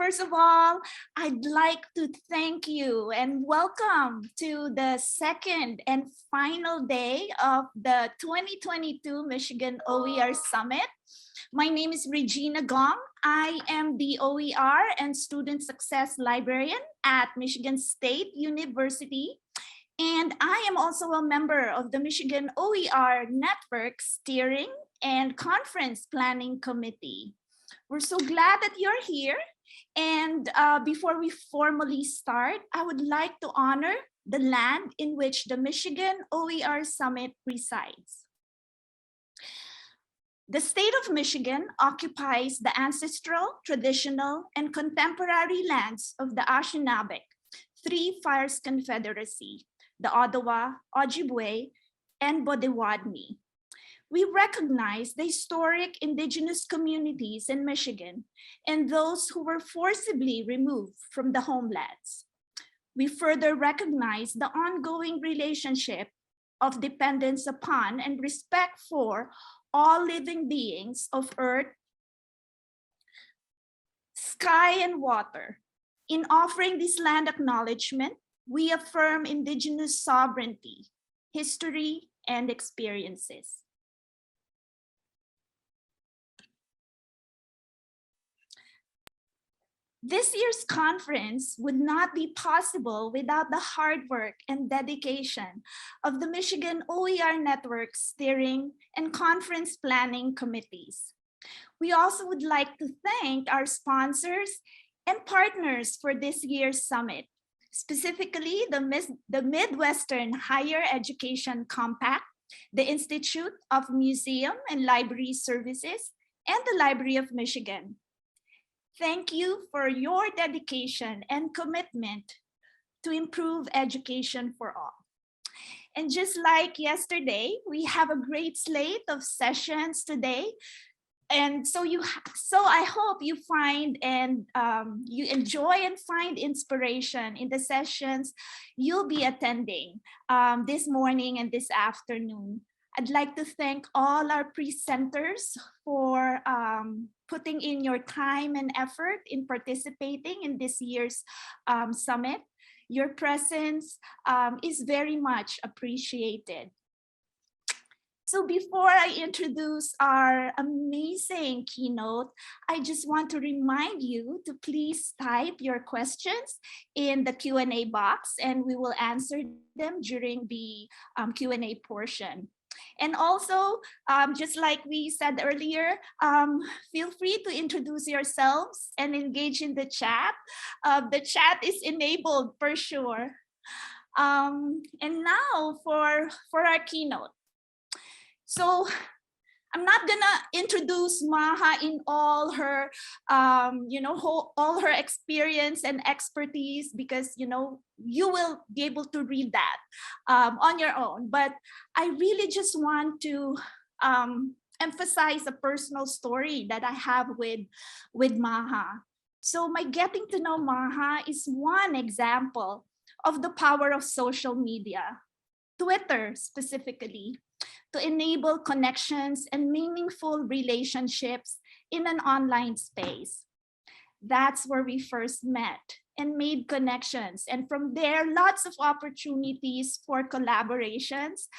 first of all, I'd like to thank you and welcome to the second and final day of the 2022 Michigan OER Summit. My name is Regina Gong. I am the OER and Student Success Librarian at Michigan State University. And I am also a member of the Michigan OER Network Steering and Conference Planning Committee. We're so glad that you're here. And before we formally start, I would like to honor the land in which the Michigan OER Summit resides. The state of Michigan occupies the ancestral, traditional, and contemporary lands of the Anishinaabe, Three Fires Confederacy, the Ottawa, Ojibwe, and Bodewadmi. We recognize the historic Indigenous communities in Michigan and those who were forcibly removed from the homelands. We further recognize the ongoing relationship of dependence upon and respect for all living beings of earth, sky, and water. In offering this land acknowledgement, we affirm Indigenous sovereignty, history, and experiences. This year's conference would not be possible without the hard work and dedication of the Michigan OER Network Steering and Conference Planning Committees. We also would like to thank our sponsors and partners for this year's summit, specifically the Midwestern Higher Education Compact, the Institute of Museum and Library Services, and the Library of Michigan. Thank you for your dedication and commitment to improve education for all. And just like yesterday, we have a great slate of sessions today. And so I hope you find and you enjoy and find inspiration in the sessions you'll be attending this morning and this afternoon. I'd like to thank all our presenters for putting in your time and effort in participating in this year's summit. Your presence is very much appreciated. So before I introduce our amazing keynote, I just want to remind you to please type your questions in the Q&A box and we will answer them during the Q&A portion. And also, just like we said earlier, feel free to introduce yourselves and engage in the chat. The chat is enabled for sure. And now for our keynote. So I'm not gonna introduce Maha in all her, all her experience and expertise because, you will be able to read that on your own. But I really just want to emphasize a personal story that I have with Maha. So my getting to know Maha is one example of the power of social media, Twitter specifically, to enable connections and meaningful relationships in an online space. That's where we first met and made connections. And from there, lots of opportunities for collaborations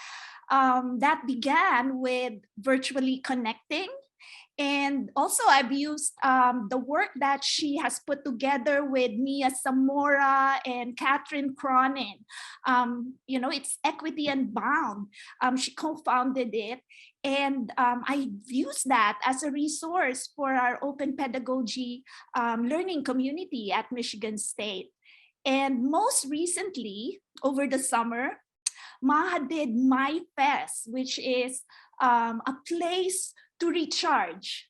that began with virtually connecting. And also I've used the work that she has put together with Mia Zamora and Catherine Cronin. It's Equity Unbound. She co-founded it. And I've used that as a resource for our open pedagogy learning community at Michigan State. And most recently, over the summer, Maha did My Fest, which is a place to recharge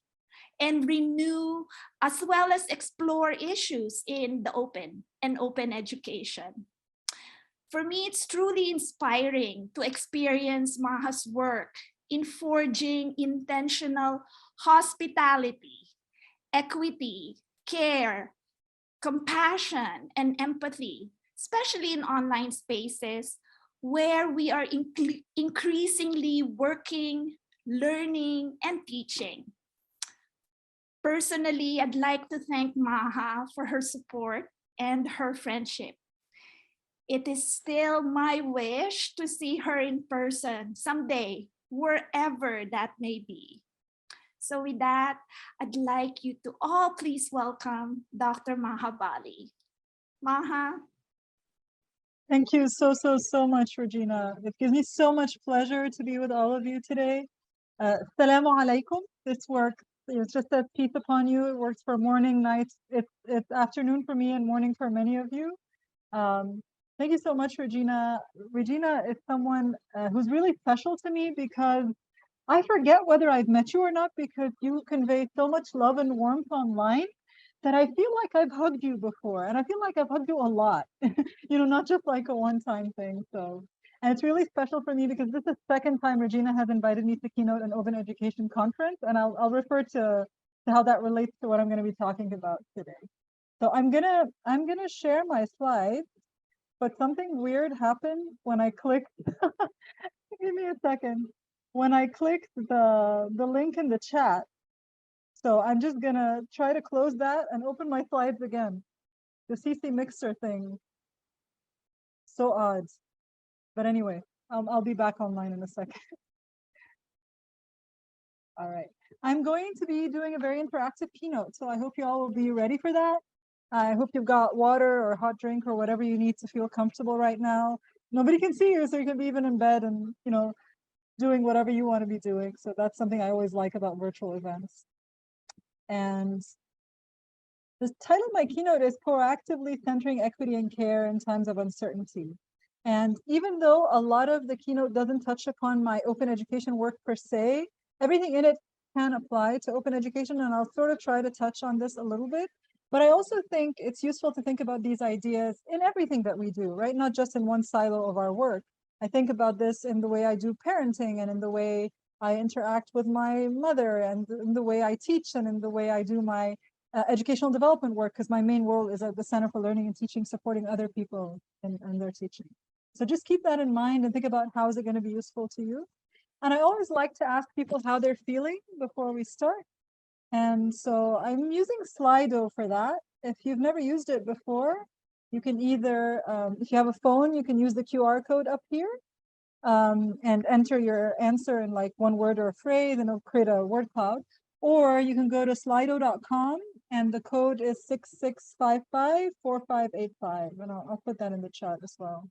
and renew, as well as explore issues in the open education. For me, it's truly inspiring to experience Maha's work in forging intentional hospitality, equity, care, compassion, and empathy, especially in online spaces where we are increasingly working, learning, and teaching. Personally, I'd like to thank Maha for her support and her friendship. It is still my wish to see her in person someday, wherever that may be. So with that, I'd like you to all please welcome Dr. Maha Bali. Maha. Thank you so much, Regina. It gives me so much pleasure to be with all of you today. Assalamu alaikum. This works. It's just that peace upon you. It works for morning, night. It's afternoon for me and morning for many of you. Thank you so much, Regina. Regina is someone who's really special to me because I forget whether I've met you or not because you convey so much love and warmth online that I feel like I've hugged you before. And I feel like I've hugged you a lot, not just like a one-time thing. So, and it's really special for me because this is the second time Regina has invited me to Keynote and Open Education Conference. And I'll refer to how that relates to what I'm going to be talking about today. So I'm gonna share my slides, but something weird happened when I clicked. Give me a second. When I clicked the link in the chat. So I'm just gonna try to close that and open my slides again. The CC Mixer thing. So odd. But anyway, I'll be back online in a second. All right. I'm going to be doing a very interactive keynote, so I hope you all will be ready for that. I hope you've got water or hot drink or whatever you need to feel comfortable right now. Nobody can see you, so you can be even in bed and, doing whatever you want to be doing. So that's something I always like about virtual events. And the title of my keynote is Proactively Centering Equity and Care in Times of Uncertainty. And even though a lot of the keynote doesn't touch upon my open education work per se, everything in it can apply to open education, and I'll sort of try to touch on this a little bit. But I also think it's useful to think about these ideas in everything that we do, right? Not just in one silo of our work. I think about this in the way I do parenting and in the way I interact with my mother and in the way I teach and in the way I do my educational development work, because my main role is at the Center for Learning and Teaching, supporting other people in their teaching. So just keep that in mind and think about how is it going to be useful to you. And I always like to ask people how they're feeling before we start. And so I'm using Slido for that. If you've never used it before, you can either, if you have a phone, you can use the QR code up here and enter your answer in like one word or a phrase, and it'll create a word cloud. Or you can go to slido.com and the code is 66554585. And I'll put that in the chat as well.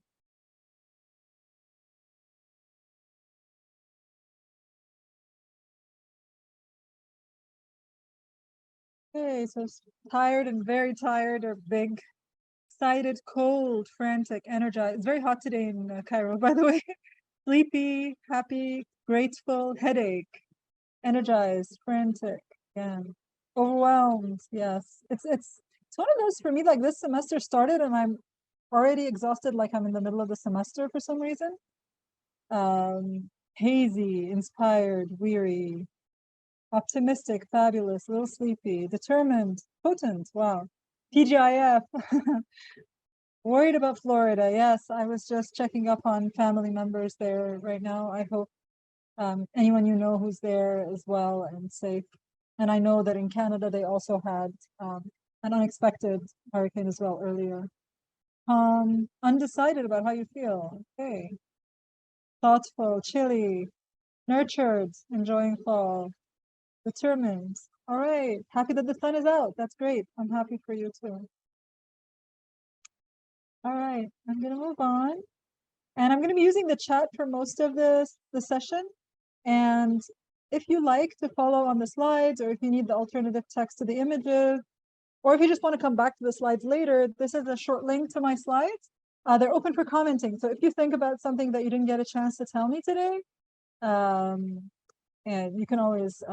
Okay, so tired and very tired or big, excited, cold, frantic, energized. It's very hot today in Cairo, by the way. Sleepy, happy, grateful, headache, energized, frantic, again, overwhelmed. Yes, it's one of those for me. Like this semester started and I'm already exhausted. Like I'm in the middle of the semester for some reason. Hazy, inspired, weary, optimistic, fabulous, a little sleepy, determined, potent. Wow. TGIF. Worried about Florida. Yes, I was just checking up on family members there right now. I hope anyone you know who's there is well and safe. And I know that in Canada, they also had an unexpected hurricane as well earlier. Undecided about how you feel. Okay. Thoughtful, chilly, nurtured, enjoying fall. Determined. All right. Happy that the sun is out. That's great. I'm happy for you too. All right. I'm going to move on. And I'm going to be using the chat for most of the session. And if you like to follow on the slides, or if you need the alternative text to the images, or if you just want to come back to the slides later, this is a short link to my slides. They're open for commenting. So if you think about something that you didn't get a chance to tell me today, and you can always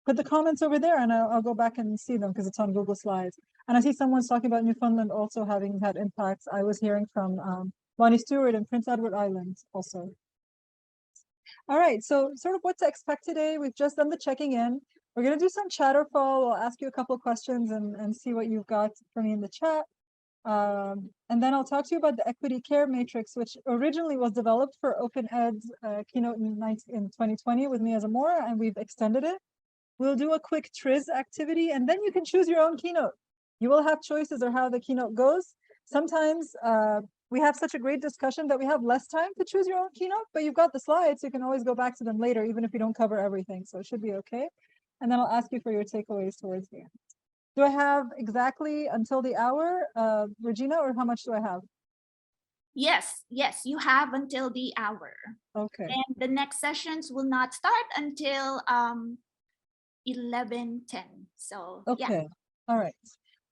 put the comments over there and I'll go back and see them because it's on Google Slides. And I see someone's talking about Newfoundland also having had impacts. I was hearing from Bonnie Stewart and Prince Edward Island also. All right, so sort of what to expect today. We've just done the checking in. We're going to do some chatterfall. I'll ask you a couple of questions and see what you've got for me in the chat. And then I'll talk to you about the equity care matrix, which originally was developed for Open Ed's keynote in 2020 with me as Amora, and we've extended it We'll do a quick Triz activity, and then you can choose your own keynote. You will have choices or how the keynote goes. Sometimes we have such a great discussion that we have less time to choose your own keynote, but you've got the slides, so you can always go back to them later, even if you don't cover everything. So it should be okay. And then I'll ask you for your takeaways towards the end. Do I have exactly until the hour, Regina, or how much do I have? Yes, you have until the hour. Okay. And the next sessions will not start until 11:10. So okay. yeah. All right.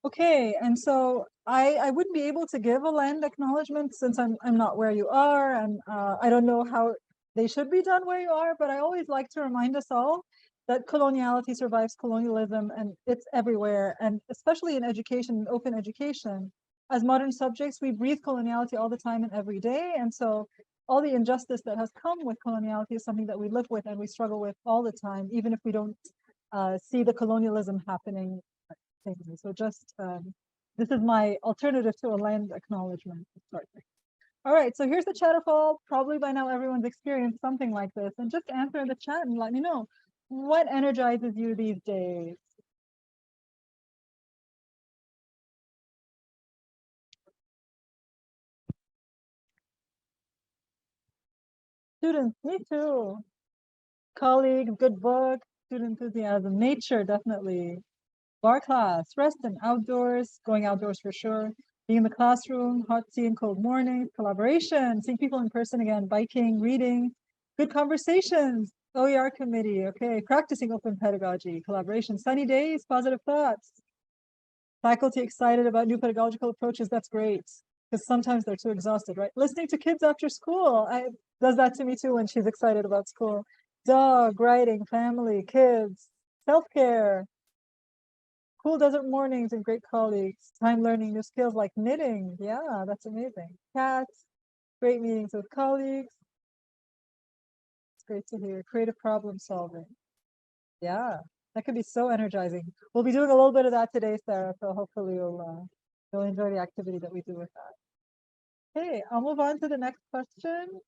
Okay, and so I wouldn't be able to give a land acknowledgement since I'm not where you are, and I don't know how they should be done where you are, but I always like to remind us all that coloniality survives colonialism, and it's everywhere, and especially in education, open education. As modern subjects, we breathe coloniality all the time and every day, and so all the injustice that has come with coloniality is something that we live with and we struggle with all the time, even if we don't see the colonialism happening. So just this is my alternative to a land acknowledgement to start with. All right, so here's the chatterfall. Probably by now everyone's experienced something like this, and just answer in the chat and let me know what energizes you these days. Students, me too. Colleagues, good book, student enthusiasm, nature, definitely. Bar class, rest and outdoors, going outdoors for sure. Being in the classroom, hot tea and cold mornings, collaboration, seeing people in person again, biking, reading, good conversations, OER committee, okay, practicing open pedagogy, collaboration, sunny days, positive thoughts. Faculty excited about new pedagogical approaches, that's great, because sometimes they're too exhausted, right? Listening to kids after school, does that to me too when she's excited about school. Dog, writing, family, kids, self-care, cool desert mornings and great colleagues, time learning new skills like knitting. Yeah, that's amazing. Cats, great meetings with colleagues. It's great to hear. Creative problem solving. Yeah, that could be so energizing. We'll be doing a little bit of that today, Sarah, so hopefully you'll enjoy the activity that we do with that. Okay, I'll move on to the next question.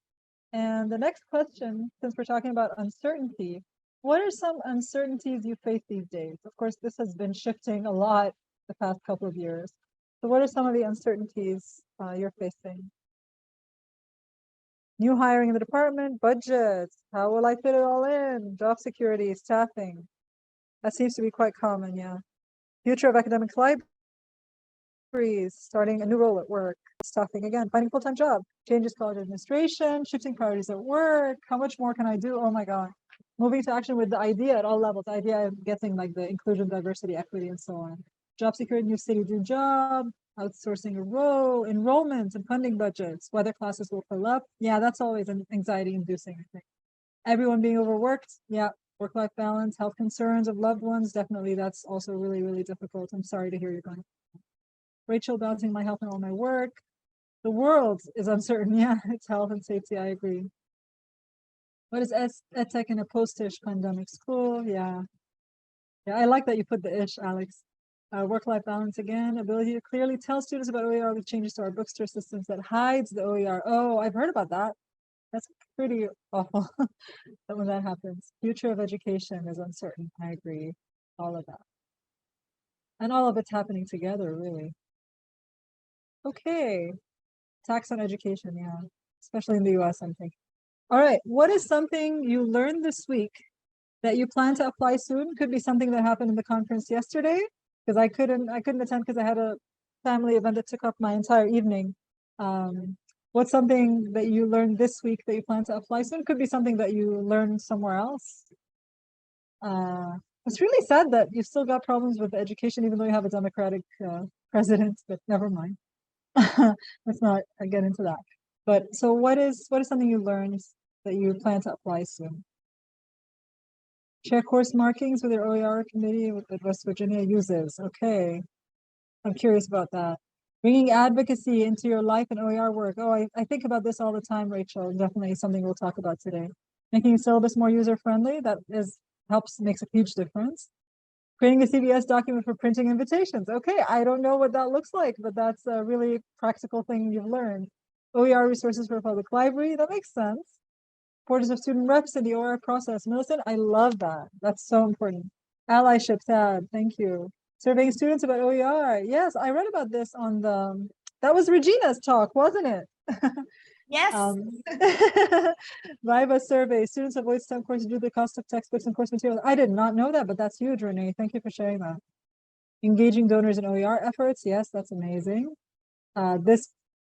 And the next question, since we're talking about uncertainty, what are some uncertainties you face these days? Of course, this has been shifting a lot the past couple of years. So what are some of the uncertainties you're facing? New hiring in the department, budgets, how will I fit it all in? Job security, staffing. That seems to be quite common, yeah. Future of academic libraries, starting a new role at work, staffing again, finding a full-time job, changes college administration, shifting priorities at work, how much more can I do? Oh my God. Moving to action with the idea at all levels. The idea of getting like the inclusion, diversity, equity, and so on. Job security, new city, new job, outsourcing a row, enrollments and funding budgets, whether classes will fill up. Yeah, that's always an anxiety inducing, I think. Everyone being overworked. Yeah, work-life balance, health concerns of loved ones. Definitely, that's also really, really difficult. I'm sorry to hear you're going. Rachel, balancing my health and all my work. The world is uncertain. Yeah, it's health and safety. I agree. What is EdTech in a post-ish pandemic school? Yeah. Yeah, I like that you put the ish, Alex. Work-life balance again, ability to clearly tell students about OER with changes to our bookstore systems that hides the OER. Oh, I've heard about that. That's pretty awful that when that happens. Future of education is uncertain. I agree. All of that. And all of it's happening together, really. Okay. Tax on education, yeah. Especially in the US, I'm thinking. All right. What is something you learned this week that you plan to apply soon? Could be something that happened in the conference yesterday, because I couldn't attend because I had a family event that took up my entire evening. What's something that you learned this week that you plan to apply soon? Could be something that you learned somewhere else. It's really sad that you've still got problems with education, even though you have a Democratic president, but never mind. Let's not get into that. But so what is something you learned that you plan to apply soon? Share course markings with your OER committee that West Virginia uses. Okay. I'm curious about that. Bringing advocacy into your life and OER work. Oh, I think about this all the time, Rachel. Definitely something we'll talk about today. Making syllabus more user-friendly, makes a huge difference. Creating a CBS document for printing invitations. Okay, I don't know what that looks like, but that's a really practical thing you've learned. OER resources for a public library, that makes sense. Importance of student reps in the OER process. Millicent, I love that. That's so important. Allyship tab, thank you. Surveying students about OER. Yes, I read about this on the, that was Regina's talk, wasn't it? Yes. Viva survey, students avoid STEM courses due to the cost of textbooks and course materials. I did not know that, but that's huge, Renee. Thank you for sharing that. Engaging donors in OER efforts. Yes, that's amazing. This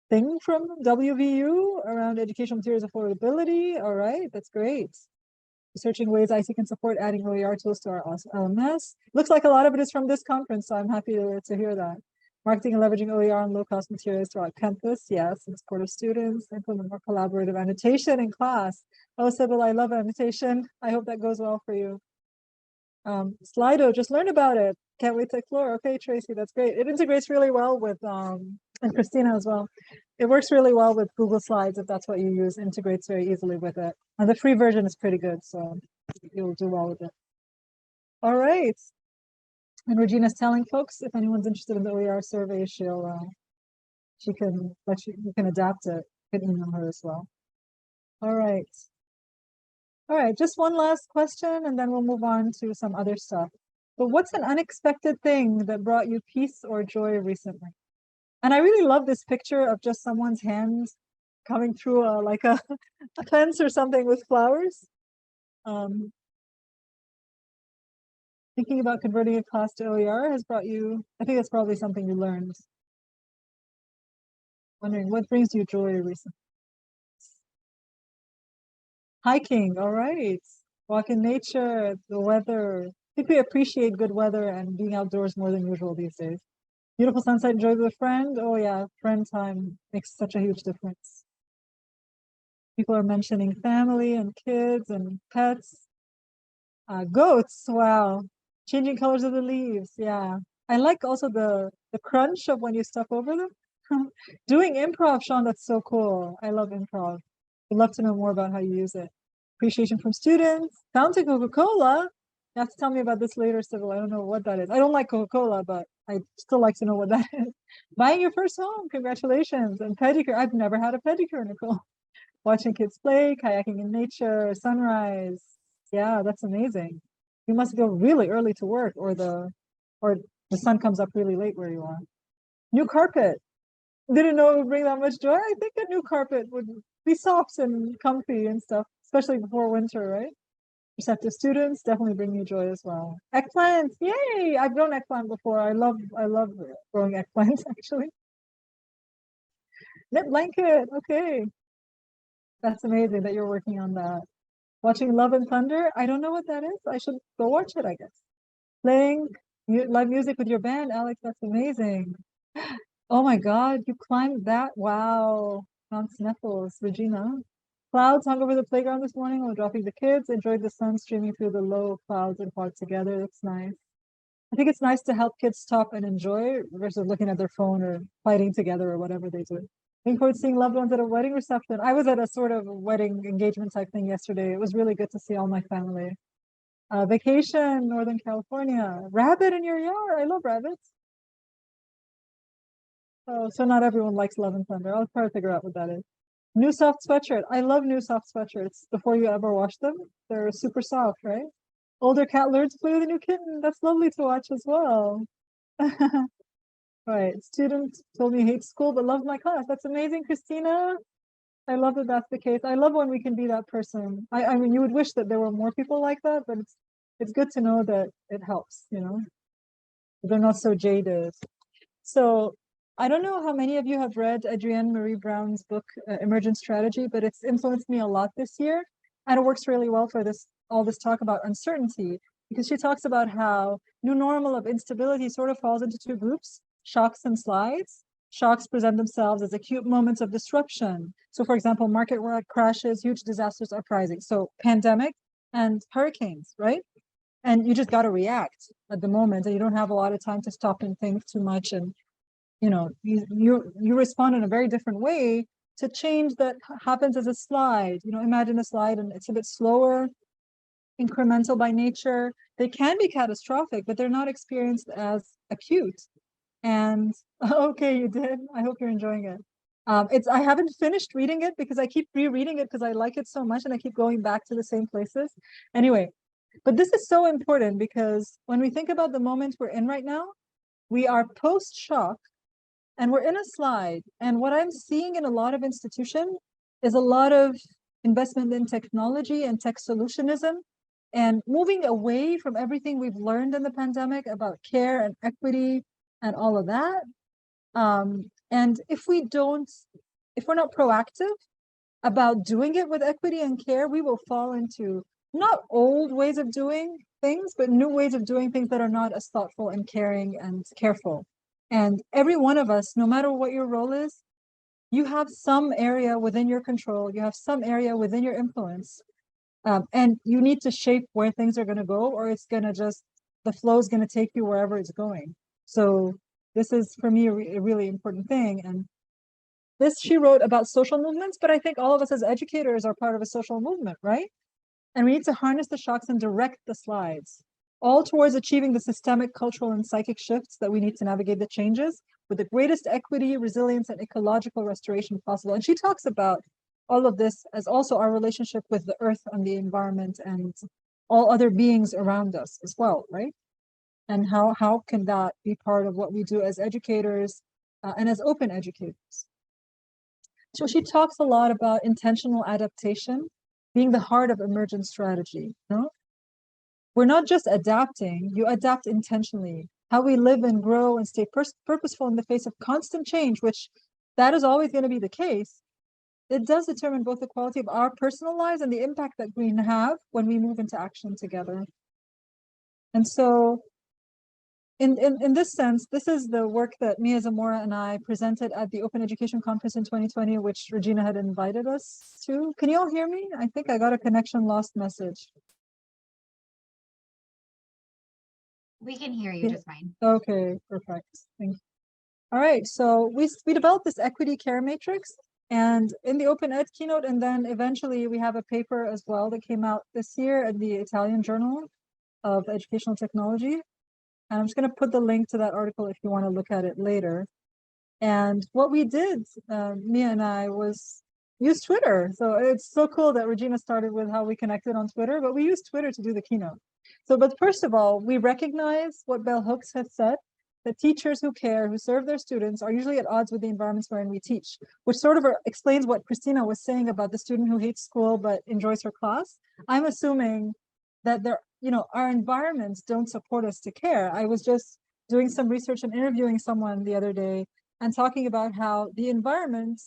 thing from WVU around educational materials affordability. All right, that's great. Researching ways IC can support adding OER tools to our LMS. Looks like a lot of it is from this conference, so I'm happy to hear that. Marketing and leveraging OER and low-cost materials throughout campus, yes, in support of students. Implement more collaborative annotation in class. Oh, Sybil, I love annotation. I hope that goes well for you. Slido, just learn about it. Can't wait to explore. Okay, Tracy, that's great. It integrates really well with, and Christina as well. It works really well with Google Slides if that's what you use, integrates very easily with it. And the free version is pretty good, so you'll do well with it. All right. And Regina's telling folks, if anyone's interested in the OER survey, she can let you can adapt it. You can email her as well. All right. All right, just one last question and then we'll move on to some other stuff. But what's an unexpected thing that brought you peace or joy recently? And I really love this picture of just someone's hands coming through like a fence or something with flowers. Thinking about converting a class to OER has brought you, I think that's probably something you learned. Wondering what brings you joy recently? Hiking, all right. Walk in nature, the weather. I think we appreciate good weather and being outdoors more than usual these days. Beautiful sunset, enjoy with a friend. Oh yeah, friend time makes such a huge difference. People are mentioning family and kids and pets. Goats, wow. Changing colors of the leaves, yeah. I like also the crunch of when you step over them. Doing improv, Sean, that's so cool. I love improv. I'd love to know more about how you use it. Appreciation from students. Fountain Coca-Cola. You have to tell me about this later, Sybil. I don't know what that is. I don't like Coca-Cola, but I still like to know what that is. Buying your first home, congratulations. And pedicure. I've never had a pedicure, Nicole. Watching kids play, kayaking in nature, sunrise. Yeah, that's amazing. You must go really early to work or the sun comes up really late where you are. New carpet. Didn't know it would bring that much joy. I think a new carpet would be soft and comfy and stuff, especially before winter, right? Receptive students definitely bring you joy as well. Eggplants, yay! I've grown eggplant before. I love growing eggplants actually. Knit blanket, okay. That's amazing that you're working on that. Watching Love and Thunder, I don't know what that is. I should go watch it, I guess. Playing live music with your band, Alex, that's amazing. Oh my God, you climbed that. Wow. Mount Sniffles, Regina. Clouds hung over the playground this morning while dropping the kids. Enjoyed the sun streaming through the low clouds and fog together. That's nice. I think it's nice to help kids stop and enjoy versus looking at their phone or fighting together or whatever they do. Looking forward to seeing loved ones at a wedding reception. I was at a sort of wedding engagement type thing yesterday. It was really good to see all my family. Vacation, Northern California. Rabbit in your yard. I love rabbits. Oh, so not everyone likes Love and Thunder. I'll try to figure out what that is. New soft sweatshirt. I love new soft sweatshirts before you ever wash them. They're super soft, right? Older cat learns to play with a new kitten. That's lovely to watch as well. Right. Student told me hates school but loves my class. That's amazing, Christina. I love that that's the case. I love when we can be that person. I mean, you would wish that there were more people like that, but it's good to know that it helps, you know. They're not so jaded. So I don't know how many of you have read Adrienne Marie Brown's book, Emergent Strategy, but it's influenced me a lot this year. And it works really well for all this talk about uncertainty, because she talks about how new normal of instability sort of falls into two groups, shocks and slides. Shocks present themselves as acute moments of disruption. So for example, market crashes, huge disasters are rising. So pandemic and hurricanes, right? And you just got to react at the moment, and you don't have a lot of time to stop and think too much. And you know, you respond in a very different way to change that happens as a slide. You know, imagine a slide and it's a bit slower, incremental by nature. They can be catastrophic, but they're not experienced as acute. And okay, you did. I hope you're enjoying it. I haven't finished reading it because I keep rereading it because I like it so much and I keep going back to the same places. Anyway, But this is so important because when we think about the moment we're in right now, we are post-shock and we're in a slide. And what I'm seeing in a lot of institutions is a lot of investment in technology and tech solutionism and moving away from everything we've learned in the pandemic about care and equity and all of that. And if we're not proactive about doing it with equity and care, we will fall into not old ways of doing things, but new ways of doing things that are not as thoughtful and caring and careful. And every one of us, no matter what your role is, you have some area within your control, you have some area within your influence, and you need to shape where things are going to go, or it's going to just, the flow is going to take you wherever it's going. So this is, for me, a really important thing. And this she wrote about social movements, but I think all of us as educators are part of a social movement, right? And we need to harness the shocks and direct the slides, all towards achieving the systemic, cultural, and psychic shifts that we need to navigate the changes with the greatest equity, resilience, and ecological restoration possible. And she talks about all of this as also our relationship with the earth and the environment and all other beings around us as well, right? And how can that be part of what we do as educators and as open educators? So she talks a lot about intentional adaptation being the heart of emergent strategy. No, we're not just adapting, you adapt intentionally. How we live and grow and stay purposeful in the face of constant change, which that is always going to be the case. It does determine both the quality of our personal lives and the impact that we have when we move into action together. And so in this sense, this is the work that Mia Zamora and I presented at the Open Education Conference in 2020, which Regina had invited us to. Can you all hear me? I think I got a connection lost message. We can hear you just fine. Okay, perfect. Thank you. All right, so we developed this equity care matrix, and in the Open Ed keynote, and then eventually we have a paper as well that came out this year in the Italian Journal of Educational Technology. And I'm just going to put the link to that article if you want to look at it later. And what we did, Mia and I, was use Twitter. So it's so cool that Regina started with how we connected on Twitter, but we used Twitter to do the keynote. So, but first of all, we recognize what Bell Hooks has said, that teachers who care, who serve their students, are usually at odds with the environments wherein we teach, which sort of explains what Christina was saying about the student who hates school but enjoys her class. I'm assuming that our environments don't support us to care. I was just doing some research and interviewing someone the other day and talking about how the environment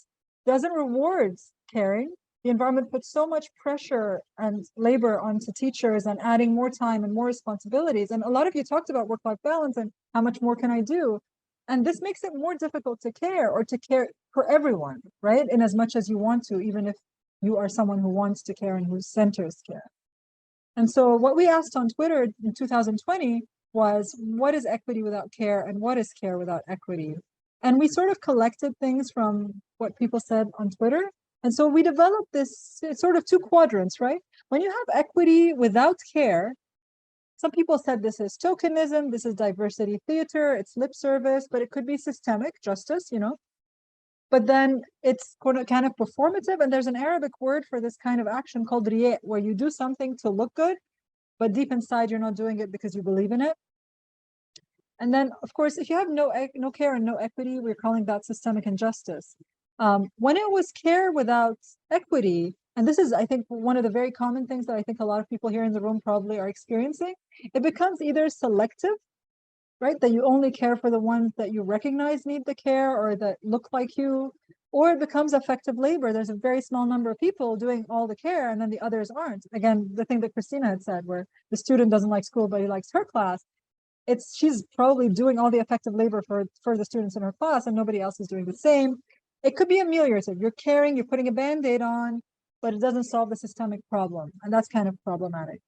doesn't reward caring. The environment puts so much pressure and labor onto teachers and adding more time and more responsibilities. And a lot of you talked about work-life balance and how much more can I do? And this makes it more difficult to care, or to care for everyone, right? In as much as you want to, even if you are someone who wants to care and who centers care. And so what we asked on Twitter in 2020 was, what is equity without care, and what is care without equity? And we sort of collected things from what people said on Twitter. And so we developed this sort of two quadrants, right? When you have equity without care, some people said this is tokenism, this is diversity theater, it's lip service, but it could be systemic justice, But then it's kind of performative, and there's an Arabic word for this kind of action called riya, where you do something to look good, but deep inside you're not doing it because you believe in it. And then, of course, if you have no care and no equity, we're calling that systemic injustice. When it was care without equity, and this is, I think, one of the very common things that I think a lot of people here in the room probably are experiencing, it becomes either selective, right? That you only care for the ones that you recognize need the care or that look like you, or it becomes effective labor. There's a very small number of people doing all the care and then the others aren't. Again, the thing that Christina had said, where the student doesn't like school, but he likes her class. She's probably doing all the effective labor for the students in her class and nobody else is doing the same. It could be ameliorative. You're caring, you're putting a Band-Aid on, but it doesn't solve the systemic problem. And that's kind of problematic.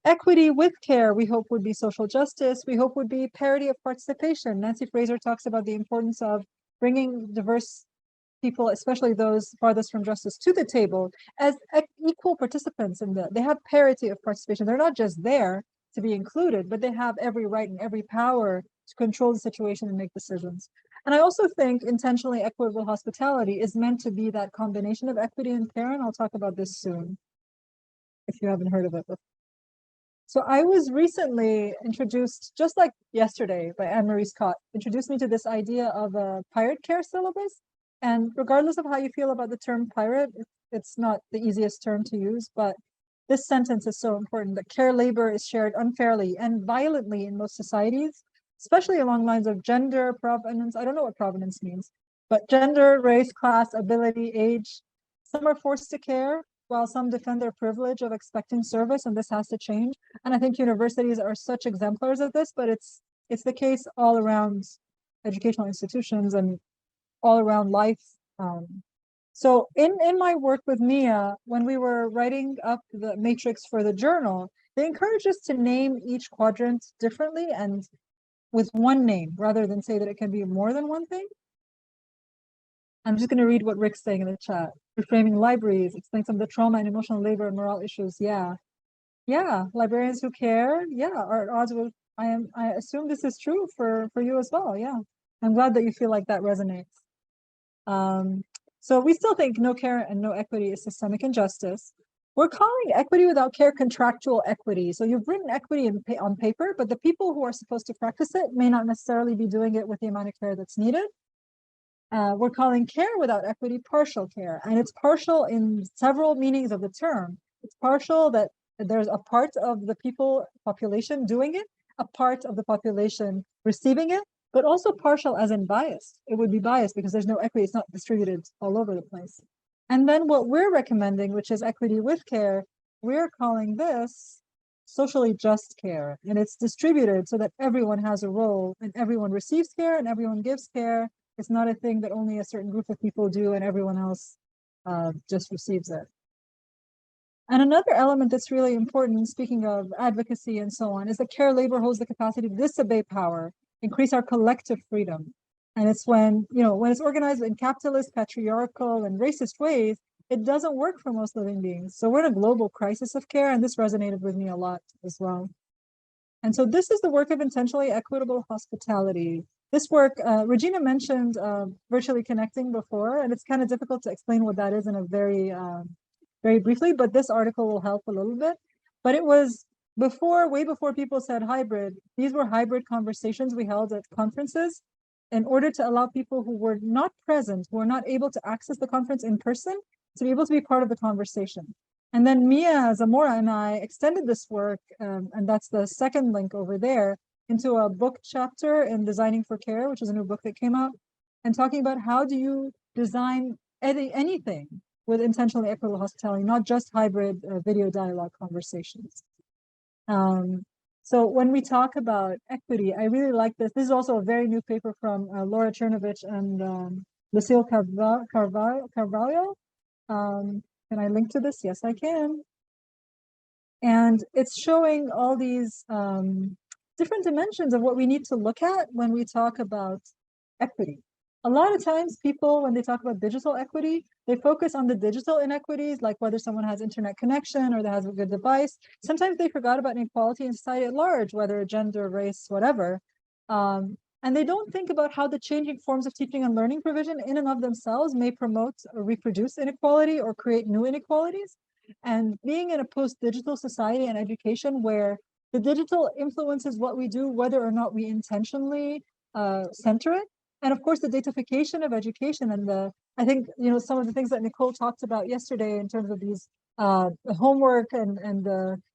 Equity with care, we hope, would be social justice. We hope would be parity of participation. Nancy Fraser talks about the importance of bringing diverse people, especially those farthest from justice, to the table as equal participants in they have parity of participation. They're not just there to be included, but they have every right and every power to control the situation and make decisions. And I also think intentionally equitable hospitality is meant to be that combination of equity and care, and I'll talk about this soon, if you haven't heard of it before. So I was recently introduced, just like yesterday by Anne-Marie Scott, introduced me to this idea of a pirate care syllabus. And regardless of how you feel about the term pirate, it's not the easiest term to use, but this sentence is so important that care labor is shared unfairly and violently in most societies, especially along lines of gender, provenance. I don't know what provenance means, but gender, race, class, ability, age. Some are forced to care, while some defend their privilege of expecting service, and this has to change. And I think universities are such exemplars of this, but it's the case all around educational institutions and all around life. So in my work with Mia, when we were writing up the matrix for the journal, they encouraged us to name each quadrant differently and with one name rather than say that it can be more than one thing. I'm just going to read what Rick's saying in the chat. Reframing libraries, explain some of the trauma and emotional labor and morale issues. Yeah. Librarians who care, are at odds with, I assume this is true for you as well. Yeah. I'm glad that you feel like that resonates. So we still think no care and no equity is systemic injustice. We're calling equity without care contractual equity. So you've written equity on paper, but the people who are supposed to practice it may not necessarily be doing it with the amount of care that's needed. We're calling care without equity partial care, and it's partial in several meanings of the term. It's partial that there's a part of the population doing it, a part of the population receiving it, but also partial as in biased. It would be biased because there's no equity, it's not distributed all over the place. And then what we're recommending, which is equity with care, we're calling this socially just care, and it's distributed so that everyone has a role and everyone receives care and everyone gives care. It's not a thing that only a certain group of people do and everyone else just receives it. And another element that's really important, speaking of advocacy and so on, is that care labor holds the capacity to disobey power, increase our collective freedom. And it's when it's organized in capitalist, patriarchal, and racist ways, it doesn't work for most living beings. So we're in a global crisis of care, and this resonated with me a lot as well. And so this is the work of intentionally equitable hospitality. This work, Regina mentioned virtually connecting before, and it's kind of difficult to explain what that is in a very briefly, but this article will help a little bit. But it was way before people said hybrid. These were hybrid conversations we held at conferences in order to allow people who were not present, who were not able to access the conference in person, to be able to be part of the conversation. And then Mia Zamora and I extended this work, and that's the second link over there, into a book chapter in Designing for Care, which is a new book that came out, and talking about how do you design anything with intentionally equitable hospitality, not just hybrid video dialogue conversations. So when we talk about equity, I really like this. This is also a very new paper from Laura Chernovich and Lucille Carvalho. Can I link to this? Yes, I can. And it's showing all these different dimensions of what we need to look at when we talk about equity. A lot of times people, when they talk about digital equity, they focus on the digital inequities, like whether someone has internet connection or they has a good device. Sometimes they forgot about inequality in society at large, whether gender, race, whatever. And they don't think about how the changing forms of teaching and learning provision in and of themselves may promote or reproduce inequality or create new inequalities. And being in a post-digital society and education where the digital influences what we do, whether or not we intentionally center it. And of course, the datafication of education and I think, some of the things that Nicole talked about yesterday in terms of these homework and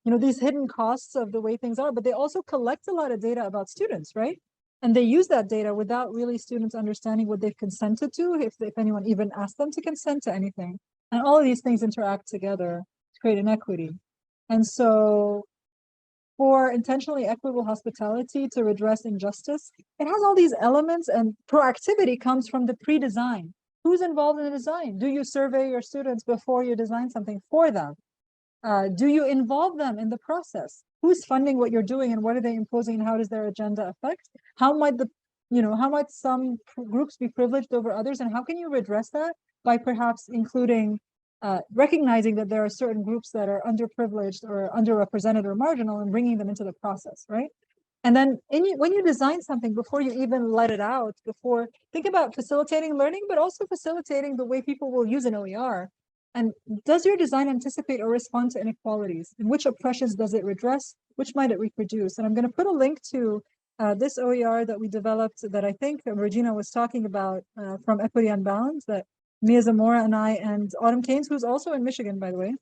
these hidden costs of the way things are, but they also collect a lot of data about students, right? And they use that data without really students understanding what they've consented to, if anyone even asked them to consent to anything. And all of these things interact together to create inequity. And so for intentionally equitable hospitality to redress injustice, it has all these elements, and proactivity comes from the pre-design. Who's involved in the design? Do you survey your students before you design something for them? Do you involve them in the process? Who's funding what you're doing and what are they imposing and how does their agenda affect? How might some groups be privileged over others, and how can you redress that by perhaps including recognizing that there are certain groups that are underprivileged or underrepresented or marginal and bringing them into the process, right? And then when you design something, before you even let it out, think about facilitating learning, but also facilitating the way people will use an OER. And does your design anticipate or respond to inequalities? And which oppressions does it redress? Which might it reproduce? And I'm going to put a link to this OER that we developed that I think Regina was talking about from Equity Unbound, that Mia Zamora and I and Autumn Keynes, who's also in Michigan, by the way,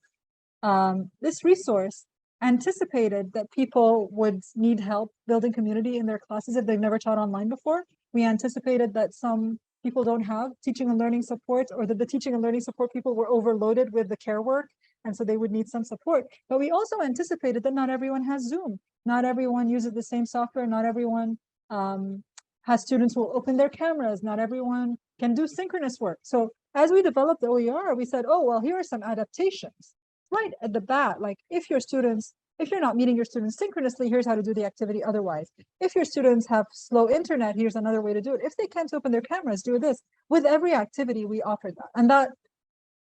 this resource anticipated that people would need help building community in their classes if they've never taught online before. We anticipated that some people don't have teaching and learning support, or that the teaching and learning support people were overloaded with the care work, and so they would need some support. But we also anticipated that not everyone has Zoom. Not everyone uses the same software. Not everyone has students who will open their cameras. Not everyone can do synchronous work. So as we developed the OER, we said, oh, well, here are some adaptations right at the bat. Like if you're not meeting your students synchronously, here's how to do the activity otherwise. If your students have slow internet, here's another way to do it. If they can't open their cameras, do this. With every activity, we offer that. And that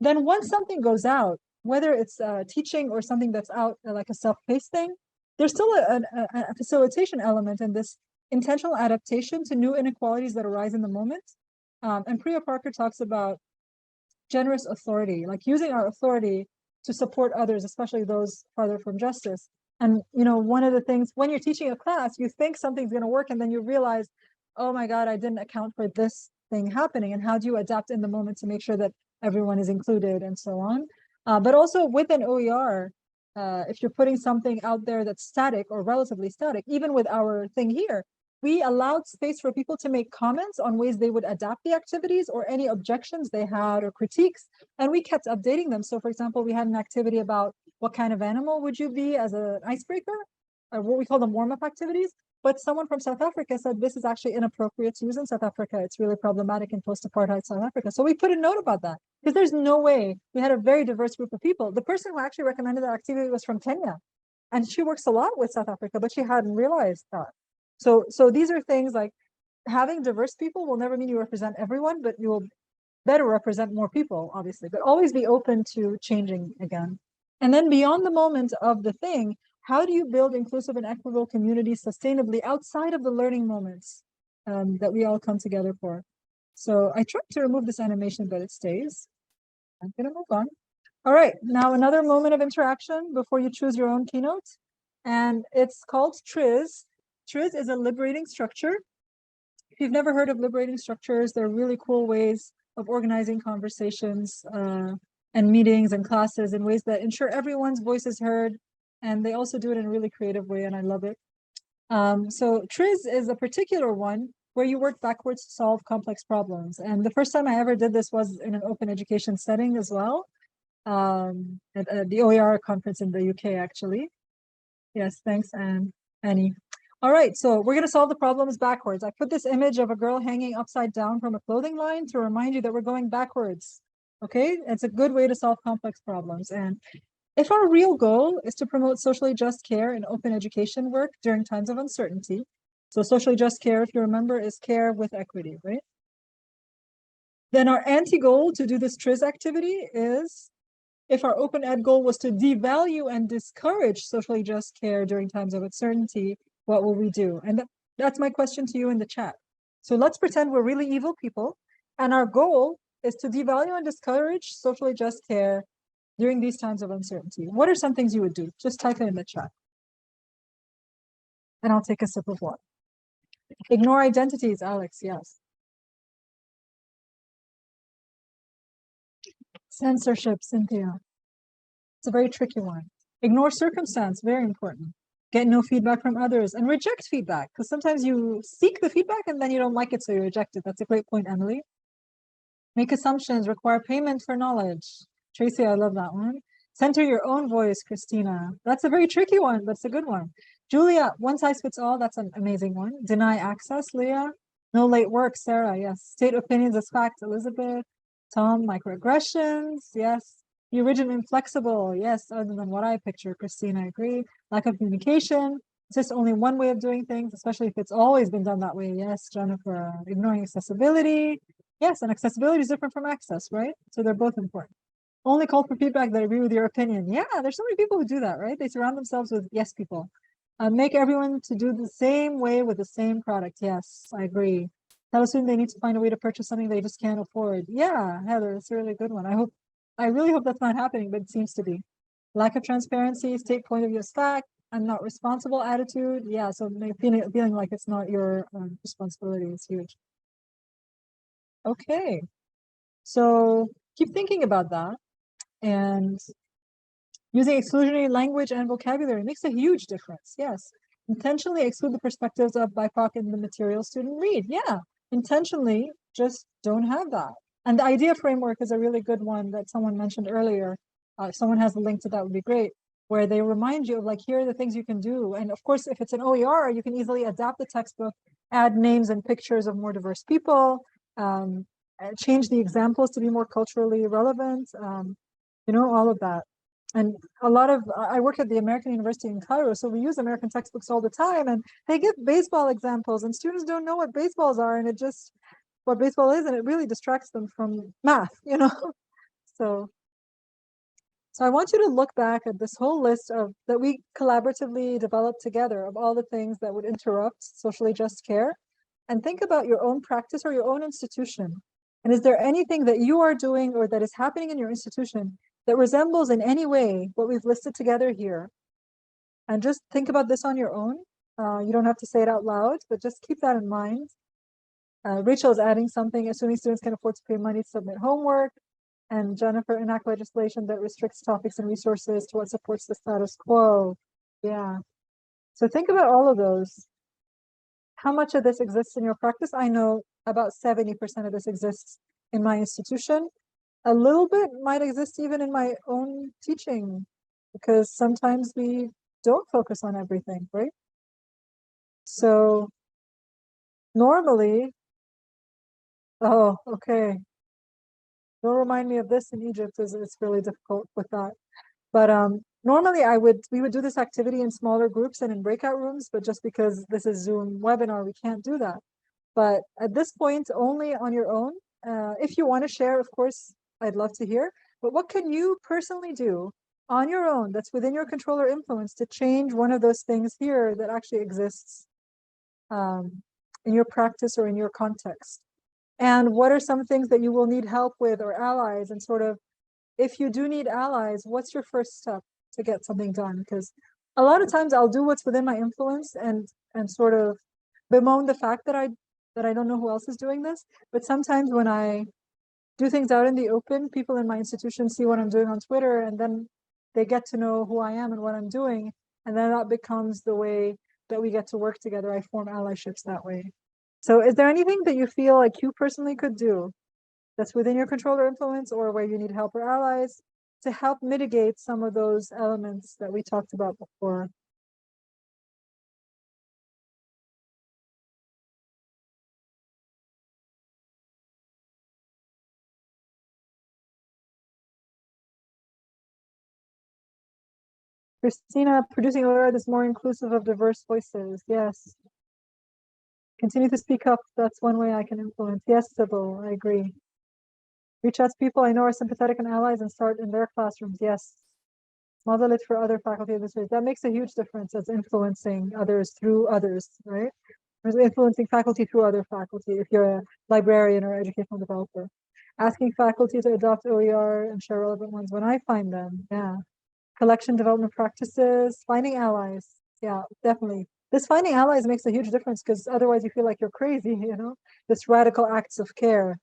then once something goes out, whether it's teaching or something that's out like a self-paced thing, there's still a facilitation element in this intentional adaptation to new inequalities that arise in the moment. And Priya Parker talks about generous authority, like using our authority to support others, especially those farther from justice. And one of the things when you're teaching a class, you think something's going to work, and then you realize, oh my God, I didn't account for this thing happening. And how do you adapt in the moment to make sure that everyone is included and so on? But also with an OER, if you're putting something out there that's static or relatively static, even with our thing here, we allowed space for people to make comments on ways they would adapt the activities or any objections they had or critiques, and we kept updating them. So for example, we had an activity about what kind of animal would you be as an icebreaker, or what we call them warm-up activities, but someone from South Africa said this is actually inappropriate to use in South Africa. It's really problematic in post-apartheid South Africa. So we put a note about that, because there's no way. We had a very diverse group of people. The person who actually recommended that activity was from Kenya, and she works a lot with South Africa, but she hadn't realized that. So these are things like having diverse people will never mean you represent everyone, but you will better represent more people, obviously, but always be open to changing again. And then beyond the moment of the thing, how do you build inclusive and equitable communities sustainably outside of the learning moments that we all come together for? So I tried to remove this animation, but it stays. I'm gonna move on. All right, now another moment of interaction before you choose your own keynote. And it's called TRIZ. TRIZ is a liberating structure. If you've never heard of liberating structures, they're really cool ways of organizing conversations and meetings and classes in ways that ensure everyone's voice is heard. And they also do it in a really creative way, and I love it. So TRIZ is a particular one where you work backwards to solve complex problems. And the first time I ever did this was in an open education setting as well, at the OER conference in the UK, actually. Yes, thanks, Annie. All right, so we're going to solve the problems backwards. I put this image of a girl hanging upside down from a clothing line to remind you that we're going backwards. Okay, it's a good way to solve complex problems. And if our real goal is to promote socially just care and open education work during times of uncertainty, so socially just care, if you remember, is care with equity, right? Then our anti-goal to do this TRIZ activity is, if our open ed goal was to devalue and discourage socially just care during times of uncertainty, what will we do? And that's my question to you in the chat. So let's pretend we're really evil people, and our goal is to devalue and discourage socially just care during these times of uncertainty. What are some things you would do? Just type it in the chat. And I'll take a sip of water. Ignore identities, Alex, yes. Censorship, Cynthia. It's a very tricky one. Ignore circumstance, very important. Get no feedback from others, and reject feedback, because sometimes you seek the feedback and then you don't like it, so you reject it. That's a great point, Emily. Make assumptions, require payment for knowledge. Tracy, I love that one. Center your own voice, Christina. That's a very tricky one, but it's a good one. Julia, one size fits all. That's an amazing one. Deny access, Leah. No late work, Sarah. Yes. State opinions as fact, Elizabeth. Tom, microaggressions. Yes. Be rigid and inflexible. Yes, other than what I picture, Christine, I agree. Lack of communication. It's just only one way of doing things, especially if it's always been done that way. Yes, Jennifer. Ignoring accessibility. Yes, and accessibility is different from access, right? So they're both important. Only call for feedback that agree with your opinion. Yeah, there's so many people who do that, right? They surround themselves with yes people. Make everyone to do the same way with the same product. Yes, I agree. Tell a student they need to find a way to purchase something they just can't afford. Yeah, Heather, it's a really good one. I really hope that's not happening, but it seems to be. Lack of transparency, state point of view as fact, I'm not responsible attitude. Yeah, so feeling like it's not your responsibility is huge. Okay, so keep thinking about that. And using exclusionary language and vocabulary makes a huge difference. Yes. Intentionally exclude the perspectives of BIPOC in the material student read. Yeah. Intentionally just don't have that. And the idea framework is a really good one that someone mentioned earlier. If someone has a link to that would be great, where they remind you of like, here are the things you can do. And of course, if it's an OER, you can easily adapt the textbook, add names and pictures of more diverse people, change the examples to be more culturally relevant, all of that. And a lot of, I work at the American University in Cairo, so we use American textbooks all the time, and they give baseball examples, and students don't know what baseballs are, and what baseball is, and it really distracts them from math, So, so I want you to look back at this whole list that we collaboratively developed together of all the things that would interrupt socially just care, and think about your own practice or your own institution. And is there anything that you are doing or that is happening in your institution that resembles in any way what we've listed together here? And just think about this on your own. You don't have to say it out loud, but just keep that in mind. Rachel is adding something, assuming students can afford to pay money to submit homework. And Jennifer, enact legislation that restricts topics and resources to what supports the status quo. Yeah. So think about all of those. How much of this exists in your practice? I know about 70% of this exists in my institution. A little bit might exist even in my own teaching, because sometimes we don't focus on everything, right? So normally, oh, okay. Don't remind me of this in Egypt, as it's really difficult with that. But normally we would do this activity in smaller groups and in breakout rooms, but just because this is Zoom webinar, we can't do that. But at this point, only on your own. If you want to share, of course, I'd love to hear. But what can you personally do on your own that's within your control or influence to change one of those things here that actually exists in your practice or in your context? And what are some things that you will need help with or allies? And sort of, if you do need allies, what's your first step to get something done? Because a lot of times I'll do what's within my influence and sort of bemoan the fact that I don't know who else is doing this. But sometimes when I do things out in the open, people in my institution see what I'm doing on Twitter, and then they get to know who I am and what I'm doing. And then that becomes the way that we get to work together. I form allyships that way. So is there anything that you feel like you personally could do that's within your control or influence, or where you need help or allies to help mitigate some of those elements that we talked about before? Christina, producing OER that's more inclusive of diverse voices. Yes. Continue to speak up. That's one way I can influence. Yes, Sybil, I agree. Reach out to people I know are sympathetic and allies and start in their classrooms. Yes. Model it for other faculty administrators. That makes a huge difference as influencing others through others, right? There's influencing faculty through other faculty if you're a librarian or educational developer. Asking faculty to adopt OER and share relevant ones when I find them. Yeah. Collection development practices, finding allies. Yeah, definitely. This finding allies makes a huge difference, because otherwise you feel like you're crazy, this radical acts of care.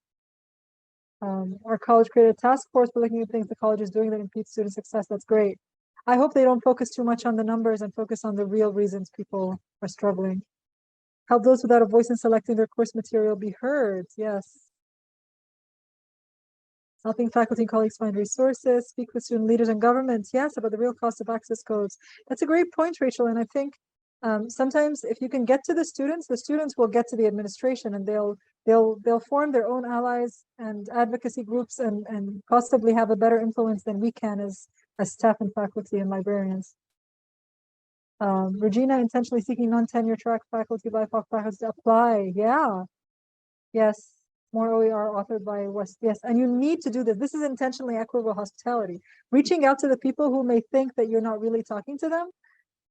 Our college created a task force for looking at things the college is doing that impede student success. That's great. I hope they don't focus too much on the numbers and focus on the real reasons people are struggling. Help those without a voice in selecting their course material be heard. Yes. Helping faculty and colleagues find resources, speak with student leaders and governments. Yes, about the real cost of access codes. That's a great point, Rachel. And I think sometimes if you can get to the students will get to the administration, and they'll form their own allies and advocacy groups and possibly have a better influence than we can as staff and faculty and librarians. Regina, intentionally seeking non-tenure track faculty, BIPOC faculty to apply. Yeah. Yes. More OER authored by West. Yes. And you need to do this. This is intentionally equitable hospitality. Reaching out to the people who may think that you're not really talking to them,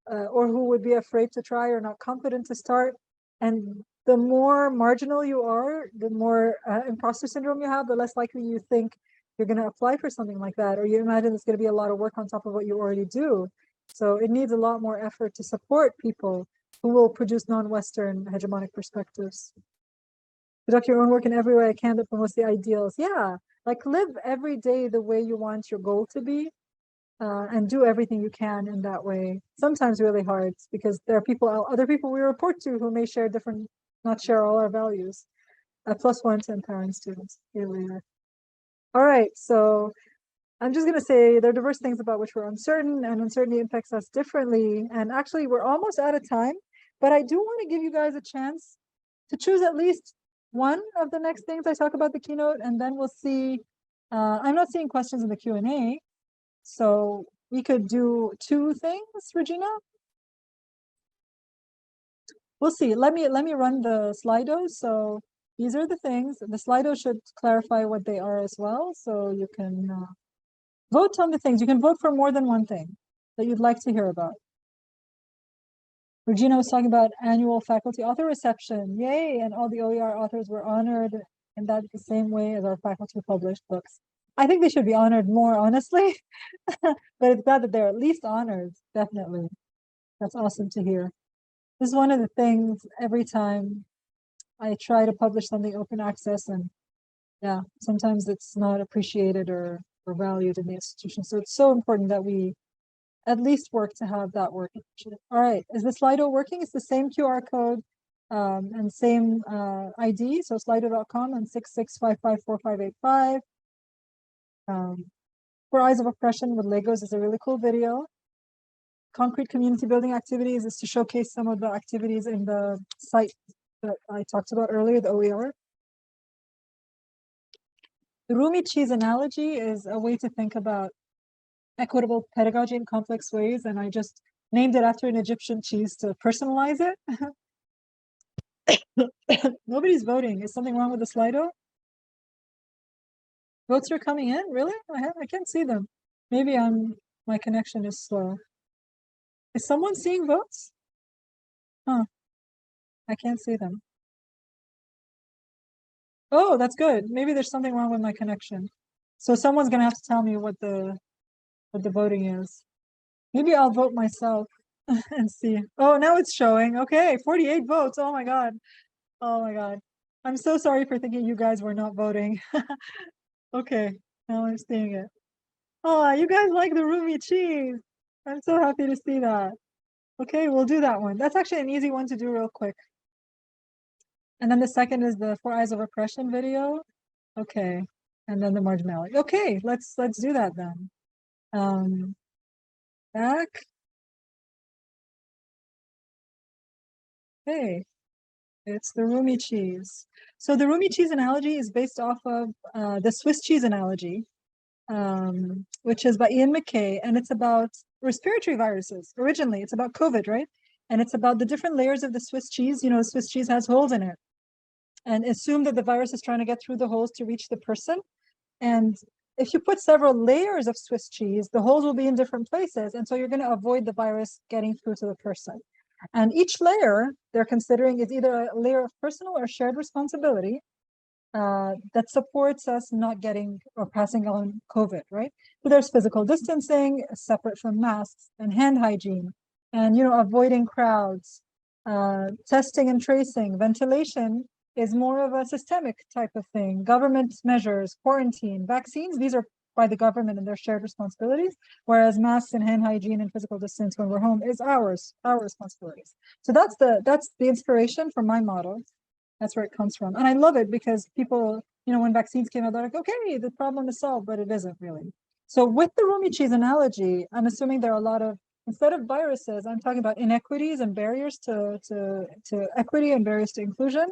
or who would be afraid to try or not confident to start. And the more marginal you are, the more imposter syndrome you have, the less likely you think you're going to apply for something like that, or you imagine it's going to be a lot of work on top of what you already do. So it needs a lot more effort to support people who will produce non-Western hegemonic perspectives. Conduct your own work in every way I can that promotes the ideals. Yeah, like live every day the way you want your goal to be, and do everything you can in that way. Sometimes really hard because there are people, other people we report to who may share different, not share all our values. +1 to empowering students. See you later. All right, so I'm just going to say there are diverse things about which we're uncertain, and uncertainty impacts us differently. And actually, we're almost out of time, but I do want to give you guys a chance to choose at least one of the next things I talk about the keynote, and then we'll see. I'm not seeing questions in the Q&A, so we could do 2 things, Regina. We'll see. Let me run the Slido. So these are the things. The Slido should clarify what they are as well, so you can vote on the things. You can vote for more than one thing that you'd like to hear about. Regina was talking about annual faculty author reception. Yay! And all the OER authors were honored in that the same way as our faculty published books. I think they should be honored more, honestly, but it's glad that they're at least honored, definitely. That's awesome to hear. This is one of the things every time I try to publish something open access, and yeah, sometimes it's not appreciated or valued in the institution. So it's so important that we at least work to have that work. All right, is the Slido working? It's the same QR code and same ID. So slido.com and 66554585. For Eyes of Oppression with Legos is a really cool video. Concrete community building activities is to showcase some of the activities in the site that I talked about earlier, the OER. The Rumi cheese analogy is a way to think about equitable pedagogy in complex ways, and I just named it after an Egyptian cheese to personalize it. Nobody's voting. Is something wrong with the Slido? Votes are coming in? Really? I can't see them. Maybe my connection is slow. Is someone seeing votes? Huh. I can't see them. Oh, that's good. Maybe there's something wrong with my connection. So someone's gonna have to tell me what the voting is. Maybe I'll vote myself and see. Oh, now it's showing. Okay, 48 votes. Oh my God. Oh my God. I'm so sorry for thinking you guys were not voting. Okay, now I'm seeing it. Oh, you guys like the Rumi cheese. I'm so happy to see that. Okay, we'll do that one. That's actually an easy one to do real quick. And then the second is the 4 Eyes of Oppression video. Okay, and then the marginality. Okay, let's do that then. Back. Hey, it's the Rumi cheese. So the Rumi cheese analogy is based off of the Swiss cheese analogy, which is by Ian McKay, and it's about respiratory viruses. Originally, it's about COVID, right? And it's about the different layers of the Swiss cheese. You know, Swiss cheese has holes in it. And assume that the virus is trying to get through the holes to reach the person. And if you put several layers of Swiss cheese, the holes will be in different places. And so you're going to avoid the virus getting through to the person. And each layer they're considering is either a layer of personal or shared responsibility that supports us not getting or passing on COVID, right? So there's physical distancing, separate from masks, and hand hygiene, and, you know, avoiding crowds, testing and tracing. Ventilation is more of a systemic type of thing. Government measures, quarantine, vaccines, these are by the government and their shared responsibilities, whereas masks and hand hygiene and physical distance when we're home is our responsibilities. So that's the inspiration for my model. That's where it comes from. And I love it because people, you know, when vaccines came out, they're like, okay, the problem is solved, but it isn't really. So with the Rumi cheese analogy, I'm assuming there are a lot of, instead of viruses, I'm talking about inequities and barriers to equity and barriers to inclusion.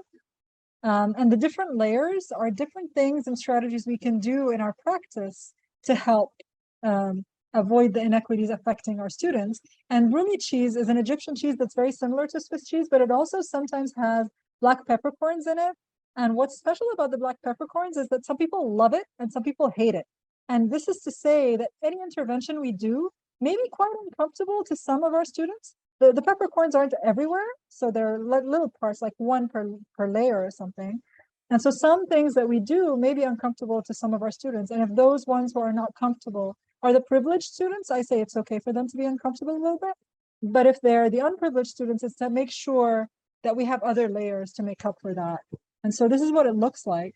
And the different layers are different things and strategies we can do in our practice to help avoid the inequities affecting our students. And Rumi cheese is an Egyptian cheese that's very similar to Swiss cheese, but it also sometimes has black peppercorns in it. And what's special about the black peppercorns is that some people love it and some people hate it. And this is to say that any intervention we do may be quite uncomfortable to some of our students. The peppercorns aren't everywhere, so they're little parts, like one per layer or something. And so some things that we do may be uncomfortable to some of our students. And if those ones who are not comfortable are the privileged students, I say it's okay for them to be uncomfortable a little bit. But if they're the unprivileged students, it's to make sure that we have other layers to make up for that. And so this is what it looks like.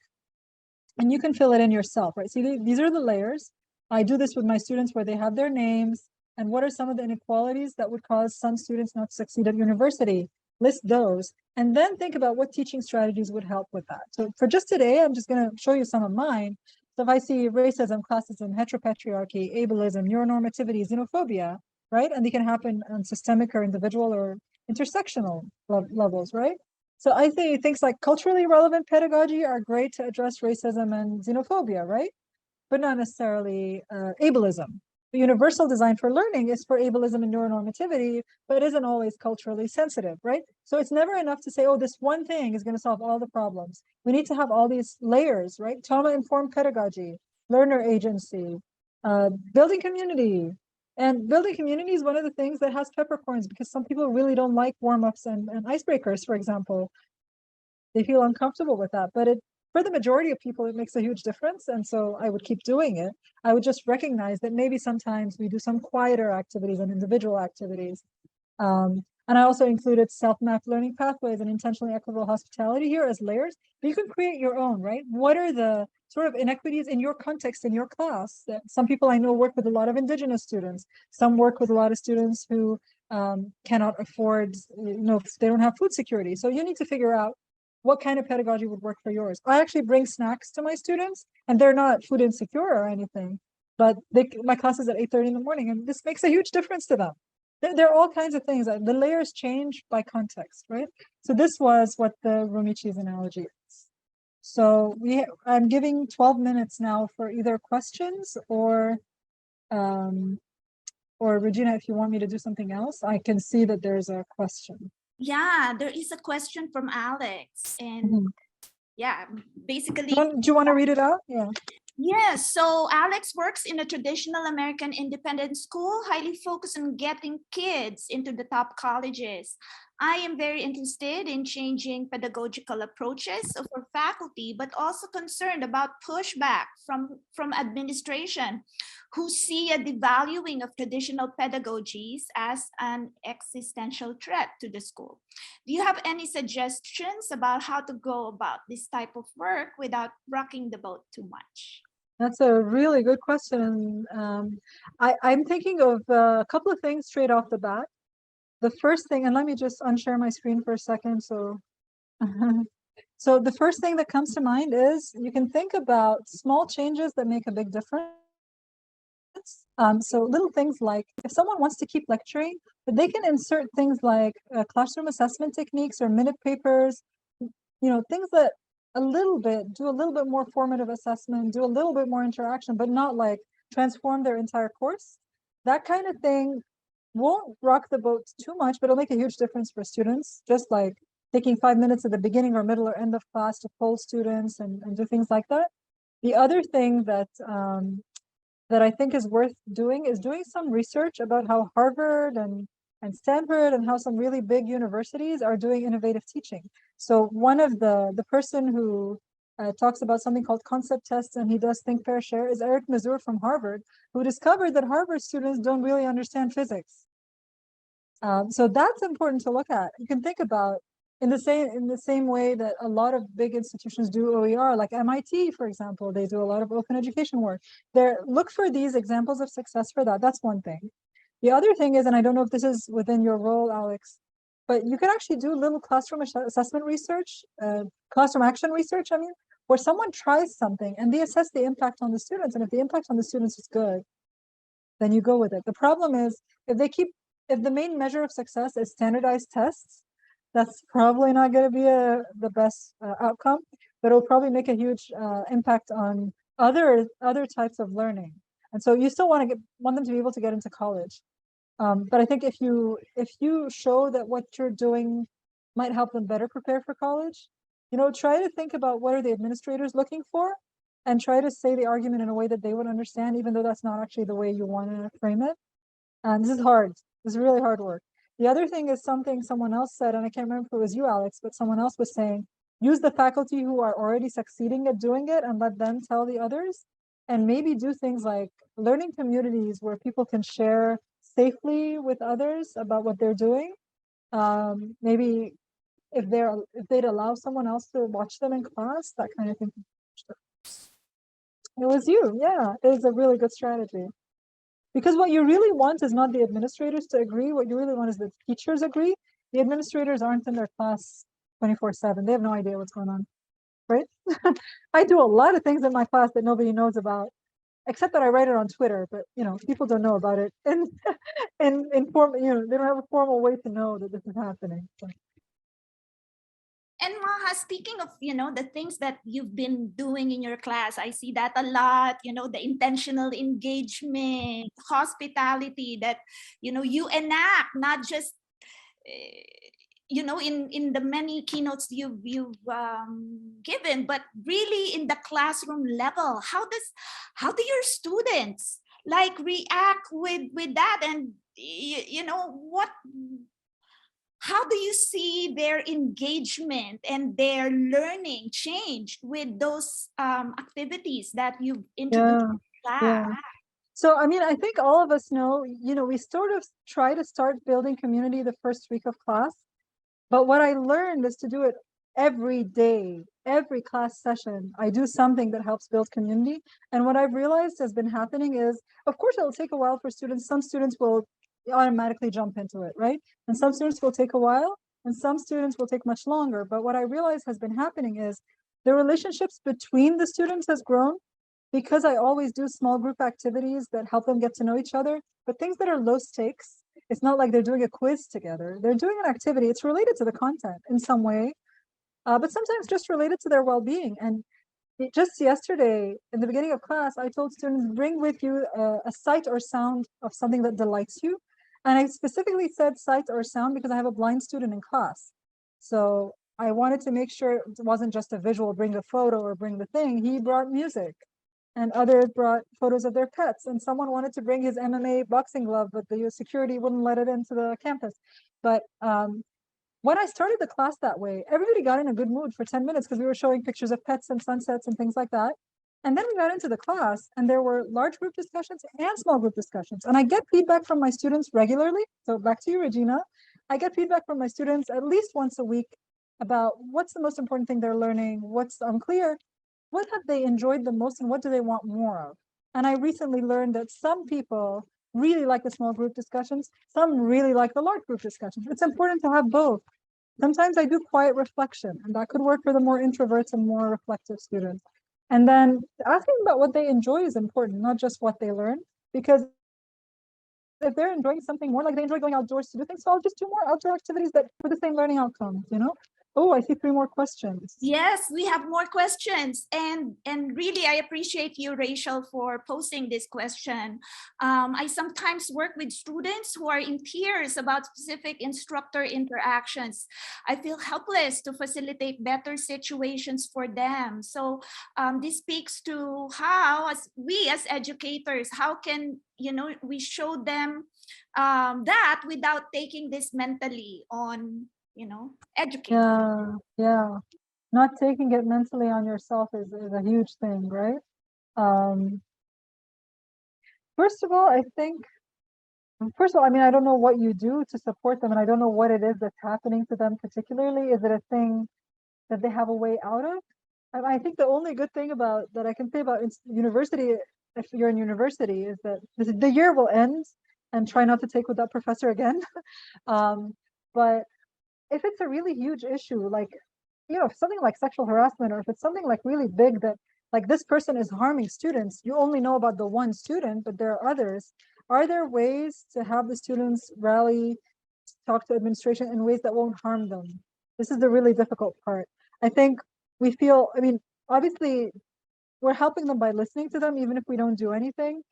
And you can fill it in yourself, right? See, these are the layers. I do this with my students where they have their names and what are some of the inequalities that would cause some students not to succeed at university. List those and then think about what teaching strategies would help with that. So for just today, I'm just going to show you some of mine. So if I see racism, classism, heteropatriarchy, ableism, neuronormativity, xenophobia, right? And they can happen on systemic or individual or intersectional levels, right? So I think things like culturally relevant pedagogy are great to address racism and xenophobia, right? But not necessarily ableism. The universal design for learning is for ableism and neuronormativity, but it isn't always culturally sensitive, right? So it's never enough to say, oh, this one thing is going to solve all the problems. We need to have all these layers, right? Trauma-informed pedagogy, learner agency, building community. And building community is one of the things that has peppercorns because some people really don't like warm-ups and icebreakers, for example. They feel uncomfortable with that, but for the majority of people, it makes a huge difference. And so I would keep doing it. I would just recognize that maybe sometimes we do some quieter activities and individual activities. And I also included self-mapped learning pathways and intentionally equitable hospitality here as layers, but you can create your own, right? What are the sort of inequities in your context, in your class? Some people I know work with a lot of Indigenous students. Some work with a lot of students who cannot afford, if they don't have food security. So you need to figure out what kind of pedagogy would work for yours. I actually bring snacks to my students and they're not food insecure or anything, but my class is at 8:30 in the morning and this makes a huge difference to them. There are all kinds of things. The layers change by context, right? So this was what the Rumi cheese analogy is. So I'm giving 12 minutes now for either questions or Regina, if you want me to do something else, I can see that there's a question. Yeah, there is a question from Alex. And yeah, basically. Do you want to read it out? Yeah. Yes, so Alex works in a traditional American independent school, highly focused on getting kids into the top colleges. I am very interested in changing pedagogical approaches for faculty, but also concerned about pushback from administration who see a devaluing of traditional pedagogies as an existential threat to the school. Do you have any suggestions about how to go about this type of work without rocking the boat too much? That's a really good question. I'm thinking of a couple of things straight off the bat. The first thing, and let me just unshare my screen for a second. So, so the first thing that comes to mind is you can think about small changes that make a big difference. So little things like if someone wants to keep lecturing, but they can insert things like classroom assessment techniques or minute papers, things that do a little bit more formative assessment, do a little bit more interaction, but not like transform their entire course. That kind of thing won't rock the boat too much, but it'll make a huge difference for students. Just like taking 5 minutes at the beginning or middle or end of class to poll students and do things like that. The other thing that I think is worth doing is doing some research about how Harvard and Stanford and how some really big universities are doing innovative teaching. So one of the person who talks about something called concept tests and he does think fair share is Eric Mazur from Harvard, who discovered that Harvard students don't really understand physics. So that's important to look at. You can think about in the same way that a lot of big institutions do OER, like MIT, for example, they do a lot of open education work. Look for these examples of success for that. That's one thing. The other thing is, and I don't know if this is within your role, Alex, but you can actually do little classroom assessment research, classroom action research, I mean, where someone tries something and they assess the impact on the students. And if the impact on the students is good, then you go with it. The problem is if the main measure of success is standardized tests, that's probably not going to be the best outcome, but it'll probably make a huge impact on other types of learning. And so you still want them to be able to get into college. But I think if you show that what you're doing might help them better prepare for college, try to think about what are the administrators looking for and try to say the argument in a way that they would understand, even though that's not actually the way you want to frame it. And this is hard. This is really hard work. The other thing is something someone else said, and I can't remember if it was you, Alex, but someone else was saying, use the faculty who are already succeeding at doing it and let them tell the others, and maybe do things like learning communities where people can share safely with others about what they're doing. Maybe if they'd allow someone else to watch them in class, that kind of thing. It was you, yeah. It was a really good strategy. Because what you really want is not the administrators to agree. What you really want is the teachers agree. The administrators aren't in their class 24/7. They have no idea what's going on, right? I do a lot of things in my class that nobody knows about, except that I write it on Twitter. But people don't know about it, and they don't have a formal way to know that this is happening. So. And Maha, speaking of, the things that you've been doing in your class, I see that a lot, the intentional engagement, hospitality that, you enact, not just, in the many keynotes you've given, but really in the classroom level. How do your students like react with that? And, how do you see their engagement and their learning change with those activities that you've introduced in class? Yeah. So, I mean, I think all of us know, we sort of try to start building community the first week of class. But what I learned is to do it every day, every class session. I do something that helps build community. And what I've realized has been happening is, of course, it'll take a while for students. Some students will automatically jump into it, right? And some students will take a while, and some students will take much longer. But what I realize has been happening is the relationships between the students has grown, because I always do small group activities that help them get to know each other, but things that are low stakes. It's not like they're doing a quiz together. They're doing an activity. It's related to the content in some way, but sometimes just related to their well-being. And just yesterday, in the beginning of class, I told students, bring with you a sight or sound of something that delights you. And I specifically said sight or sound because I have a blind student in class. So I wanted to make sure it wasn't just a visual, bring a photo or bring the thing. He brought music, and others brought photos of their pets. And someone wanted to bring his MMA boxing glove, but the security wouldn't let it into the campus. But when I started the class that way, everybody got in a good mood for 10 minutes because we were showing pictures of pets and sunsets and things like that. And then we got into the class and there were large group discussions and small group discussions. And I get feedback from my students regularly. So back to you, Regina. I get feedback from my students at least once a week about what's the most important thing they're learning, what's unclear, what have they enjoyed the most, and what do they want more of. And I recently learned that some people really like the small group discussions, some really like the large group discussions. It's important to have both. Sometimes I do quiet reflection, and that could work for the more introverts and more reflective students. And then asking about what they enjoy is important, not just what they learn, because if they're enjoying something more, like they enjoy going outdoors to do things, so I'll just do more outdoor activities that for the same learning outcomes, Oh, I see 3 more questions. Yes, we have more questions, and really I appreciate you, Rachel, for posting this question. I sometimes work with students who are in tears about specific instructor interactions. I feel helpless to facilitate better situations for them. So this speaks to how, as educators, how can we show them that without taking this mentally on educate. Yeah. Not taking it mentally on yourself is a huge thing, right? First of all, I mean, I don't know what you do to support them, and I don't know what it is that's happening to them particularly. Is it a thing that they have a way out of? I think the only good thing about that I can say about university, if you're in university, is that the year will end, and try not to take with that professor again. But if it's a really huge issue, like, if something like sexual harassment, or if it's something like really big that like this person is harming students, you only know about the one student, but there are others. Are there ways to have the students rally, talk to administration in ways that won't harm them? This is the really difficult part. I think we feel, I mean, obviously we're helping them by listening to them, even if we don't do anything.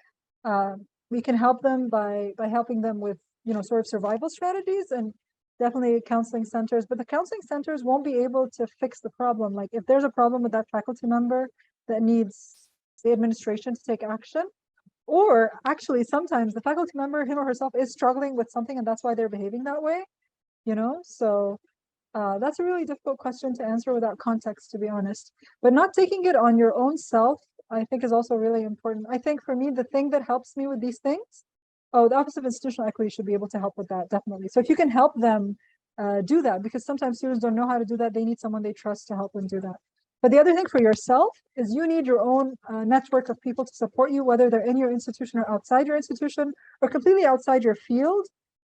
We can help them by helping them with, sort of survival strategies, and definitely counseling centers, but the counseling centers won't be able to fix the problem. Like if there's a problem with that faculty member that needs the administration to take action, or actually sometimes the faculty member, him or herself, is struggling with something and that's why they're behaving that way, so That's a really difficult question to answer without context, to be honest. But not taking it on your own self, I think, is also really important. I think for me, the thing that helps me with these things, oh, the Office of Institutional Equity should be able to help with that, definitely. So if you can help them do that, because sometimes students don't know how to do that, they need someone they trust to help them do that. But the other thing for yourself is you need your own network of people to support you, whether they're in your institution or outside your institution or completely outside your field.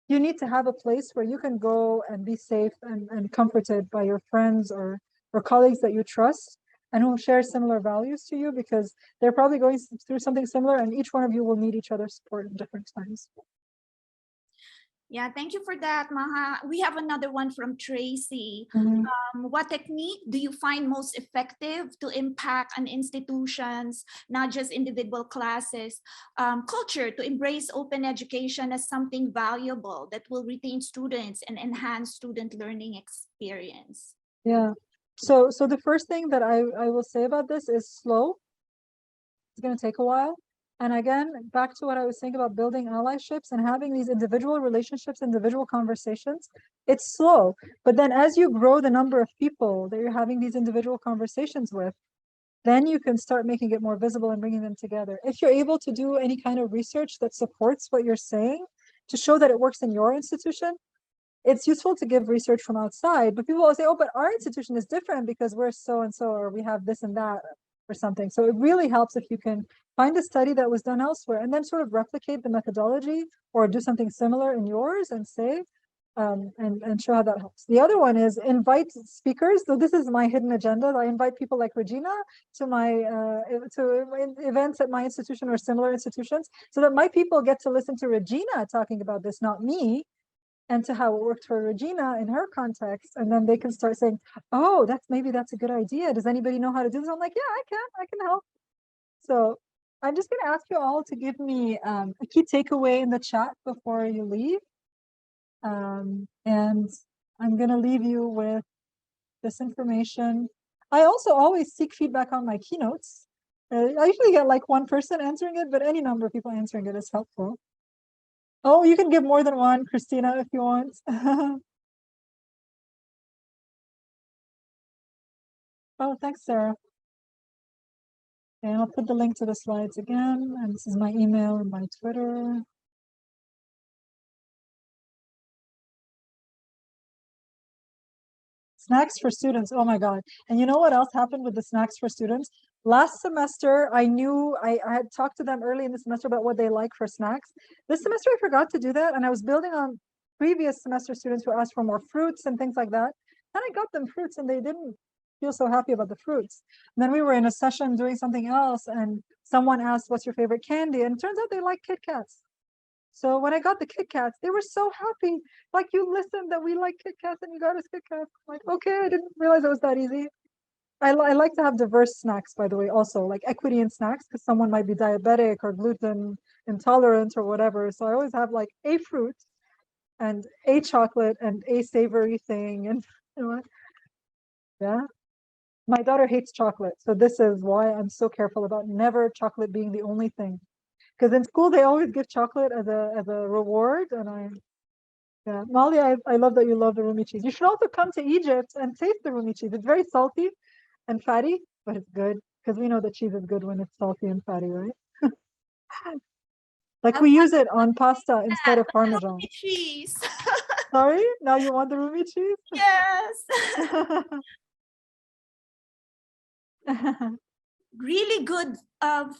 You need to have a place where you can go and be safe and comforted by your friends or colleagues that you trust and who share similar values to you, because they're probably going through something similar and each one of you will need each other's support in different times. Yeah, thank you for that, Maha. We have another one from Tracy. What technique do you find most effective to impact an institution's, not just individual classes, culture to embrace open education as something valuable that will retain students and enhance student learning experience? Yeah. So the first thing that I will say about this is slow. It's going to take a while. And again, back to what I was saying about building allyships and having these individual relationships, individual conversations, it's slow. But then as you grow the number of people that you're having these individual conversations with, then you can start making it more visible and bringing them together. If you're able to do any kind of research that supports what you're saying to show that it works in your institution, it's useful to give research from outside, but people will say, oh, but our institution is different because we're so-and-so, or we have this and that or something. So it really helps if you can find a study that was done elsewhere and then sort of replicate the methodology or do something similar in yours and say, and show how that helps. The other one is invite speakers. So this is my hidden agenda. I invite people like Regina to my events at my institution or similar institutions so that my people get to listen to Regina talking about this, not me, and to how it worked for Regina in her context. And then they can start saying, oh, maybe that's a good idea. Does anybody know how to do this? I'm like, yeah, I can help. So I'm just gonna ask you all to give me a key takeaway in the chat before you leave. And I'm gonna leave you with this information. I also always seek feedback on my keynotes. I usually get like one person answering it, but any number of people answering it is helpful. Oh, you can give more than one, Christina, if you want. Oh, thanks, Sarah. And I'll put the link to the slides again. And this is my email and my Twitter. Snacks for students. Oh my God. And you know what else happened with the snacks for students? Last semester, I knew I had talked to them early in the semester about what they like for snacks. This semester, I forgot to do that. And I was building on previous semester students who asked for more fruits and things like that. And I got them fruits and they didn't feel so happy about the fruits. And then we were in a session doing something else and someone asked, what's your favorite candy? And it turns out they like Kit Kats. So when I got the Kit Kats, they were so happy. Like, you listened that we like Kit Kats and you got us Kit Kats. I'm like, okay, I didn't realize it was that easy. I like to have diverse snacks, by the way, also like equity in snacks, because someone might be diabetic or gluten intolerant or whatever. So I always have like a fruit and a chocolate and a savory thing. And you know, yeah. My daughter hates chocolate. So this is why I'm so careful about never chocolate being the only thing. Because in school they always give chocolate as a reward, and yeah, Molly, I love that you love the Rumi cheese. You should also come to Egypt and taste the Rumi cheese. It's very salty and fatty, but it's good because we know that cheese is good when it's salty and fatty, right? Like we use it on pasta instead of Parmesan. Cheese. Sorry, now you want the Rumi cheese? Yes. Really good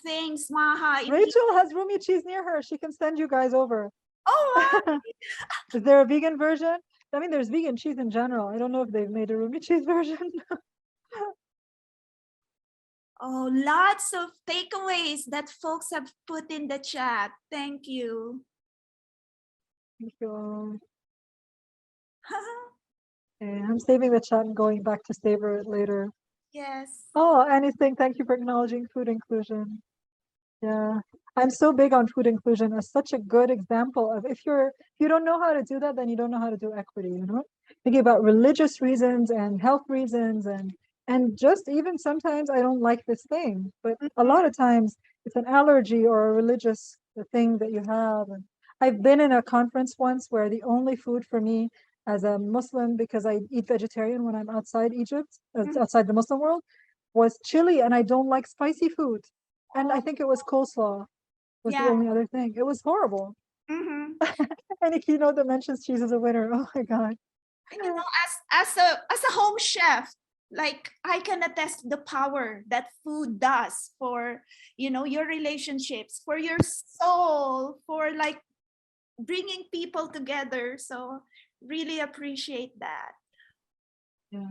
things, Maha. Rachel has Rumi cheese near her. She can send you guys over. Oh, wow. Is there a vegan version? I mean, there's vegan cheese in general. I don't know if they've made a Rumi cheese version. Oh, lots of takeaways that folks have put in the chat. Thank you. Thank you all. Okay, I'm saving the chat and going back to savor it later. Yes. Oh, anything. Thank you for acknowledging food inclusion. Yeah, I'm so big on food inclusion as such a good example of if you don't know how to do that, then you don't know how to do equity, you know? Thinking about religious reasons and health reasons and just even sometimes I don't like this thing, but a lot of times it's an allergy or a religious thing that you have. And I've been in a conference once where the only food for me as a Muslim, because I eat vegetarian when I'm outside Egypt, Mhm. outside the Muslim world, was chili, and I don't like spicy food. And I think it was coleslaw was the Yeah. only other thing. It was horrible. Mhm. Any keynote that mentions cheese is a winner. Oh my God. And as a home chef, like I can attest to the power that food does for your relationships, for your soul, for like bringing people together. So really appreciate that. Yeah.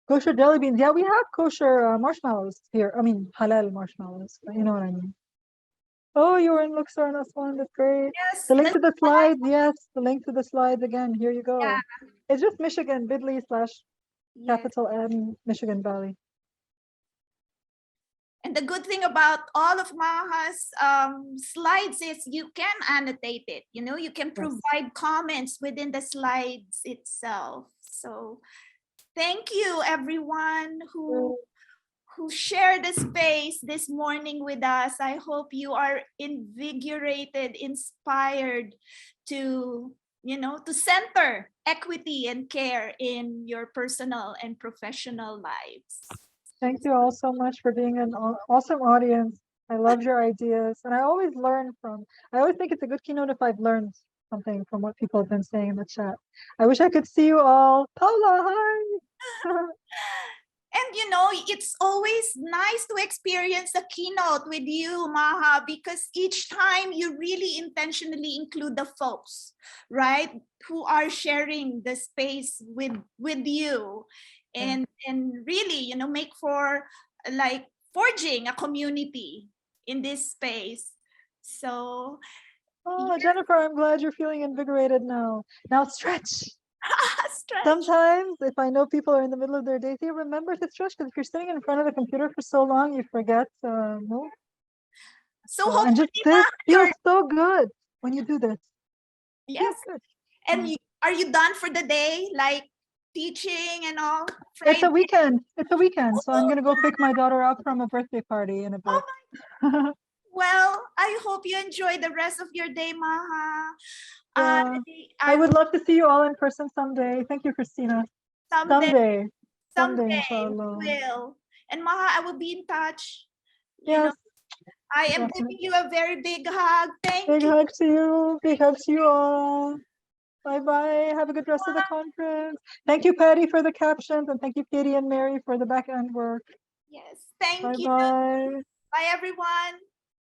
Kosher jelly beans. Yeah, we have kosher marshmallows here. I mean, halal marshmallows. But you know what I mean. Oh, you're in Luxor and Aswan. That's great. Yes, The link to the slides. Yes, the link to the slides again. Here you go. yeah, It's just Michigan, yes. bit.ly/capital M, Michigan Valley. And the good thing about all of Maha's slides is you can annotate it. You can Yes. provide comments within the slides itself. So thank you, everyone who shared the space this morning with us. I hope you are invigorated, inspired to center equity and care in your personal and professional lives. Thank you all so much for being an awesome audience. I love your ideas, and I always think it's a good keynote if I've learned something from what people have been saying in the chat. I wish I could see you all. Paula, hi. And it's always nice to experience a keynote with you, Maha, because each time you really intentionally include the folks, right, who are sharing the space with you, and really, make for like forging a community in this space. So Oh, Jennifer, I'm glad you're feeling invigorated now. Now stretch. stretch. Sometimes, if I know people are in the middle of their day, they remember to stretch, because if you're sitting in front of the computer for so long, you forget. No. So And just hopefully, this Maha, feels so good when you do this. yes. Feels good. And are you done for the day, like teaching and all? It's a Friday? weekend. It's a weekend. So I'm gonna go pick my daughter up from a birthday party in a bit. Well, I hope you enjoy the rest of your day, Maha. Yeah. I I would love to see you all in person someday. Thank you, Christina. someday Someday, we inshallah. will. And Maha, I will be in touch. Yes, I am definitely. giving you a very big hug. Thank Big you. hug to you. Big hugs to you all. Bye-bye. Have a good rest of the conference. Thank you, Patty, for the captions, and thank you, Katie and Mary, for the back end work. Yes, thank you. Bye-bye. Bye, everyone.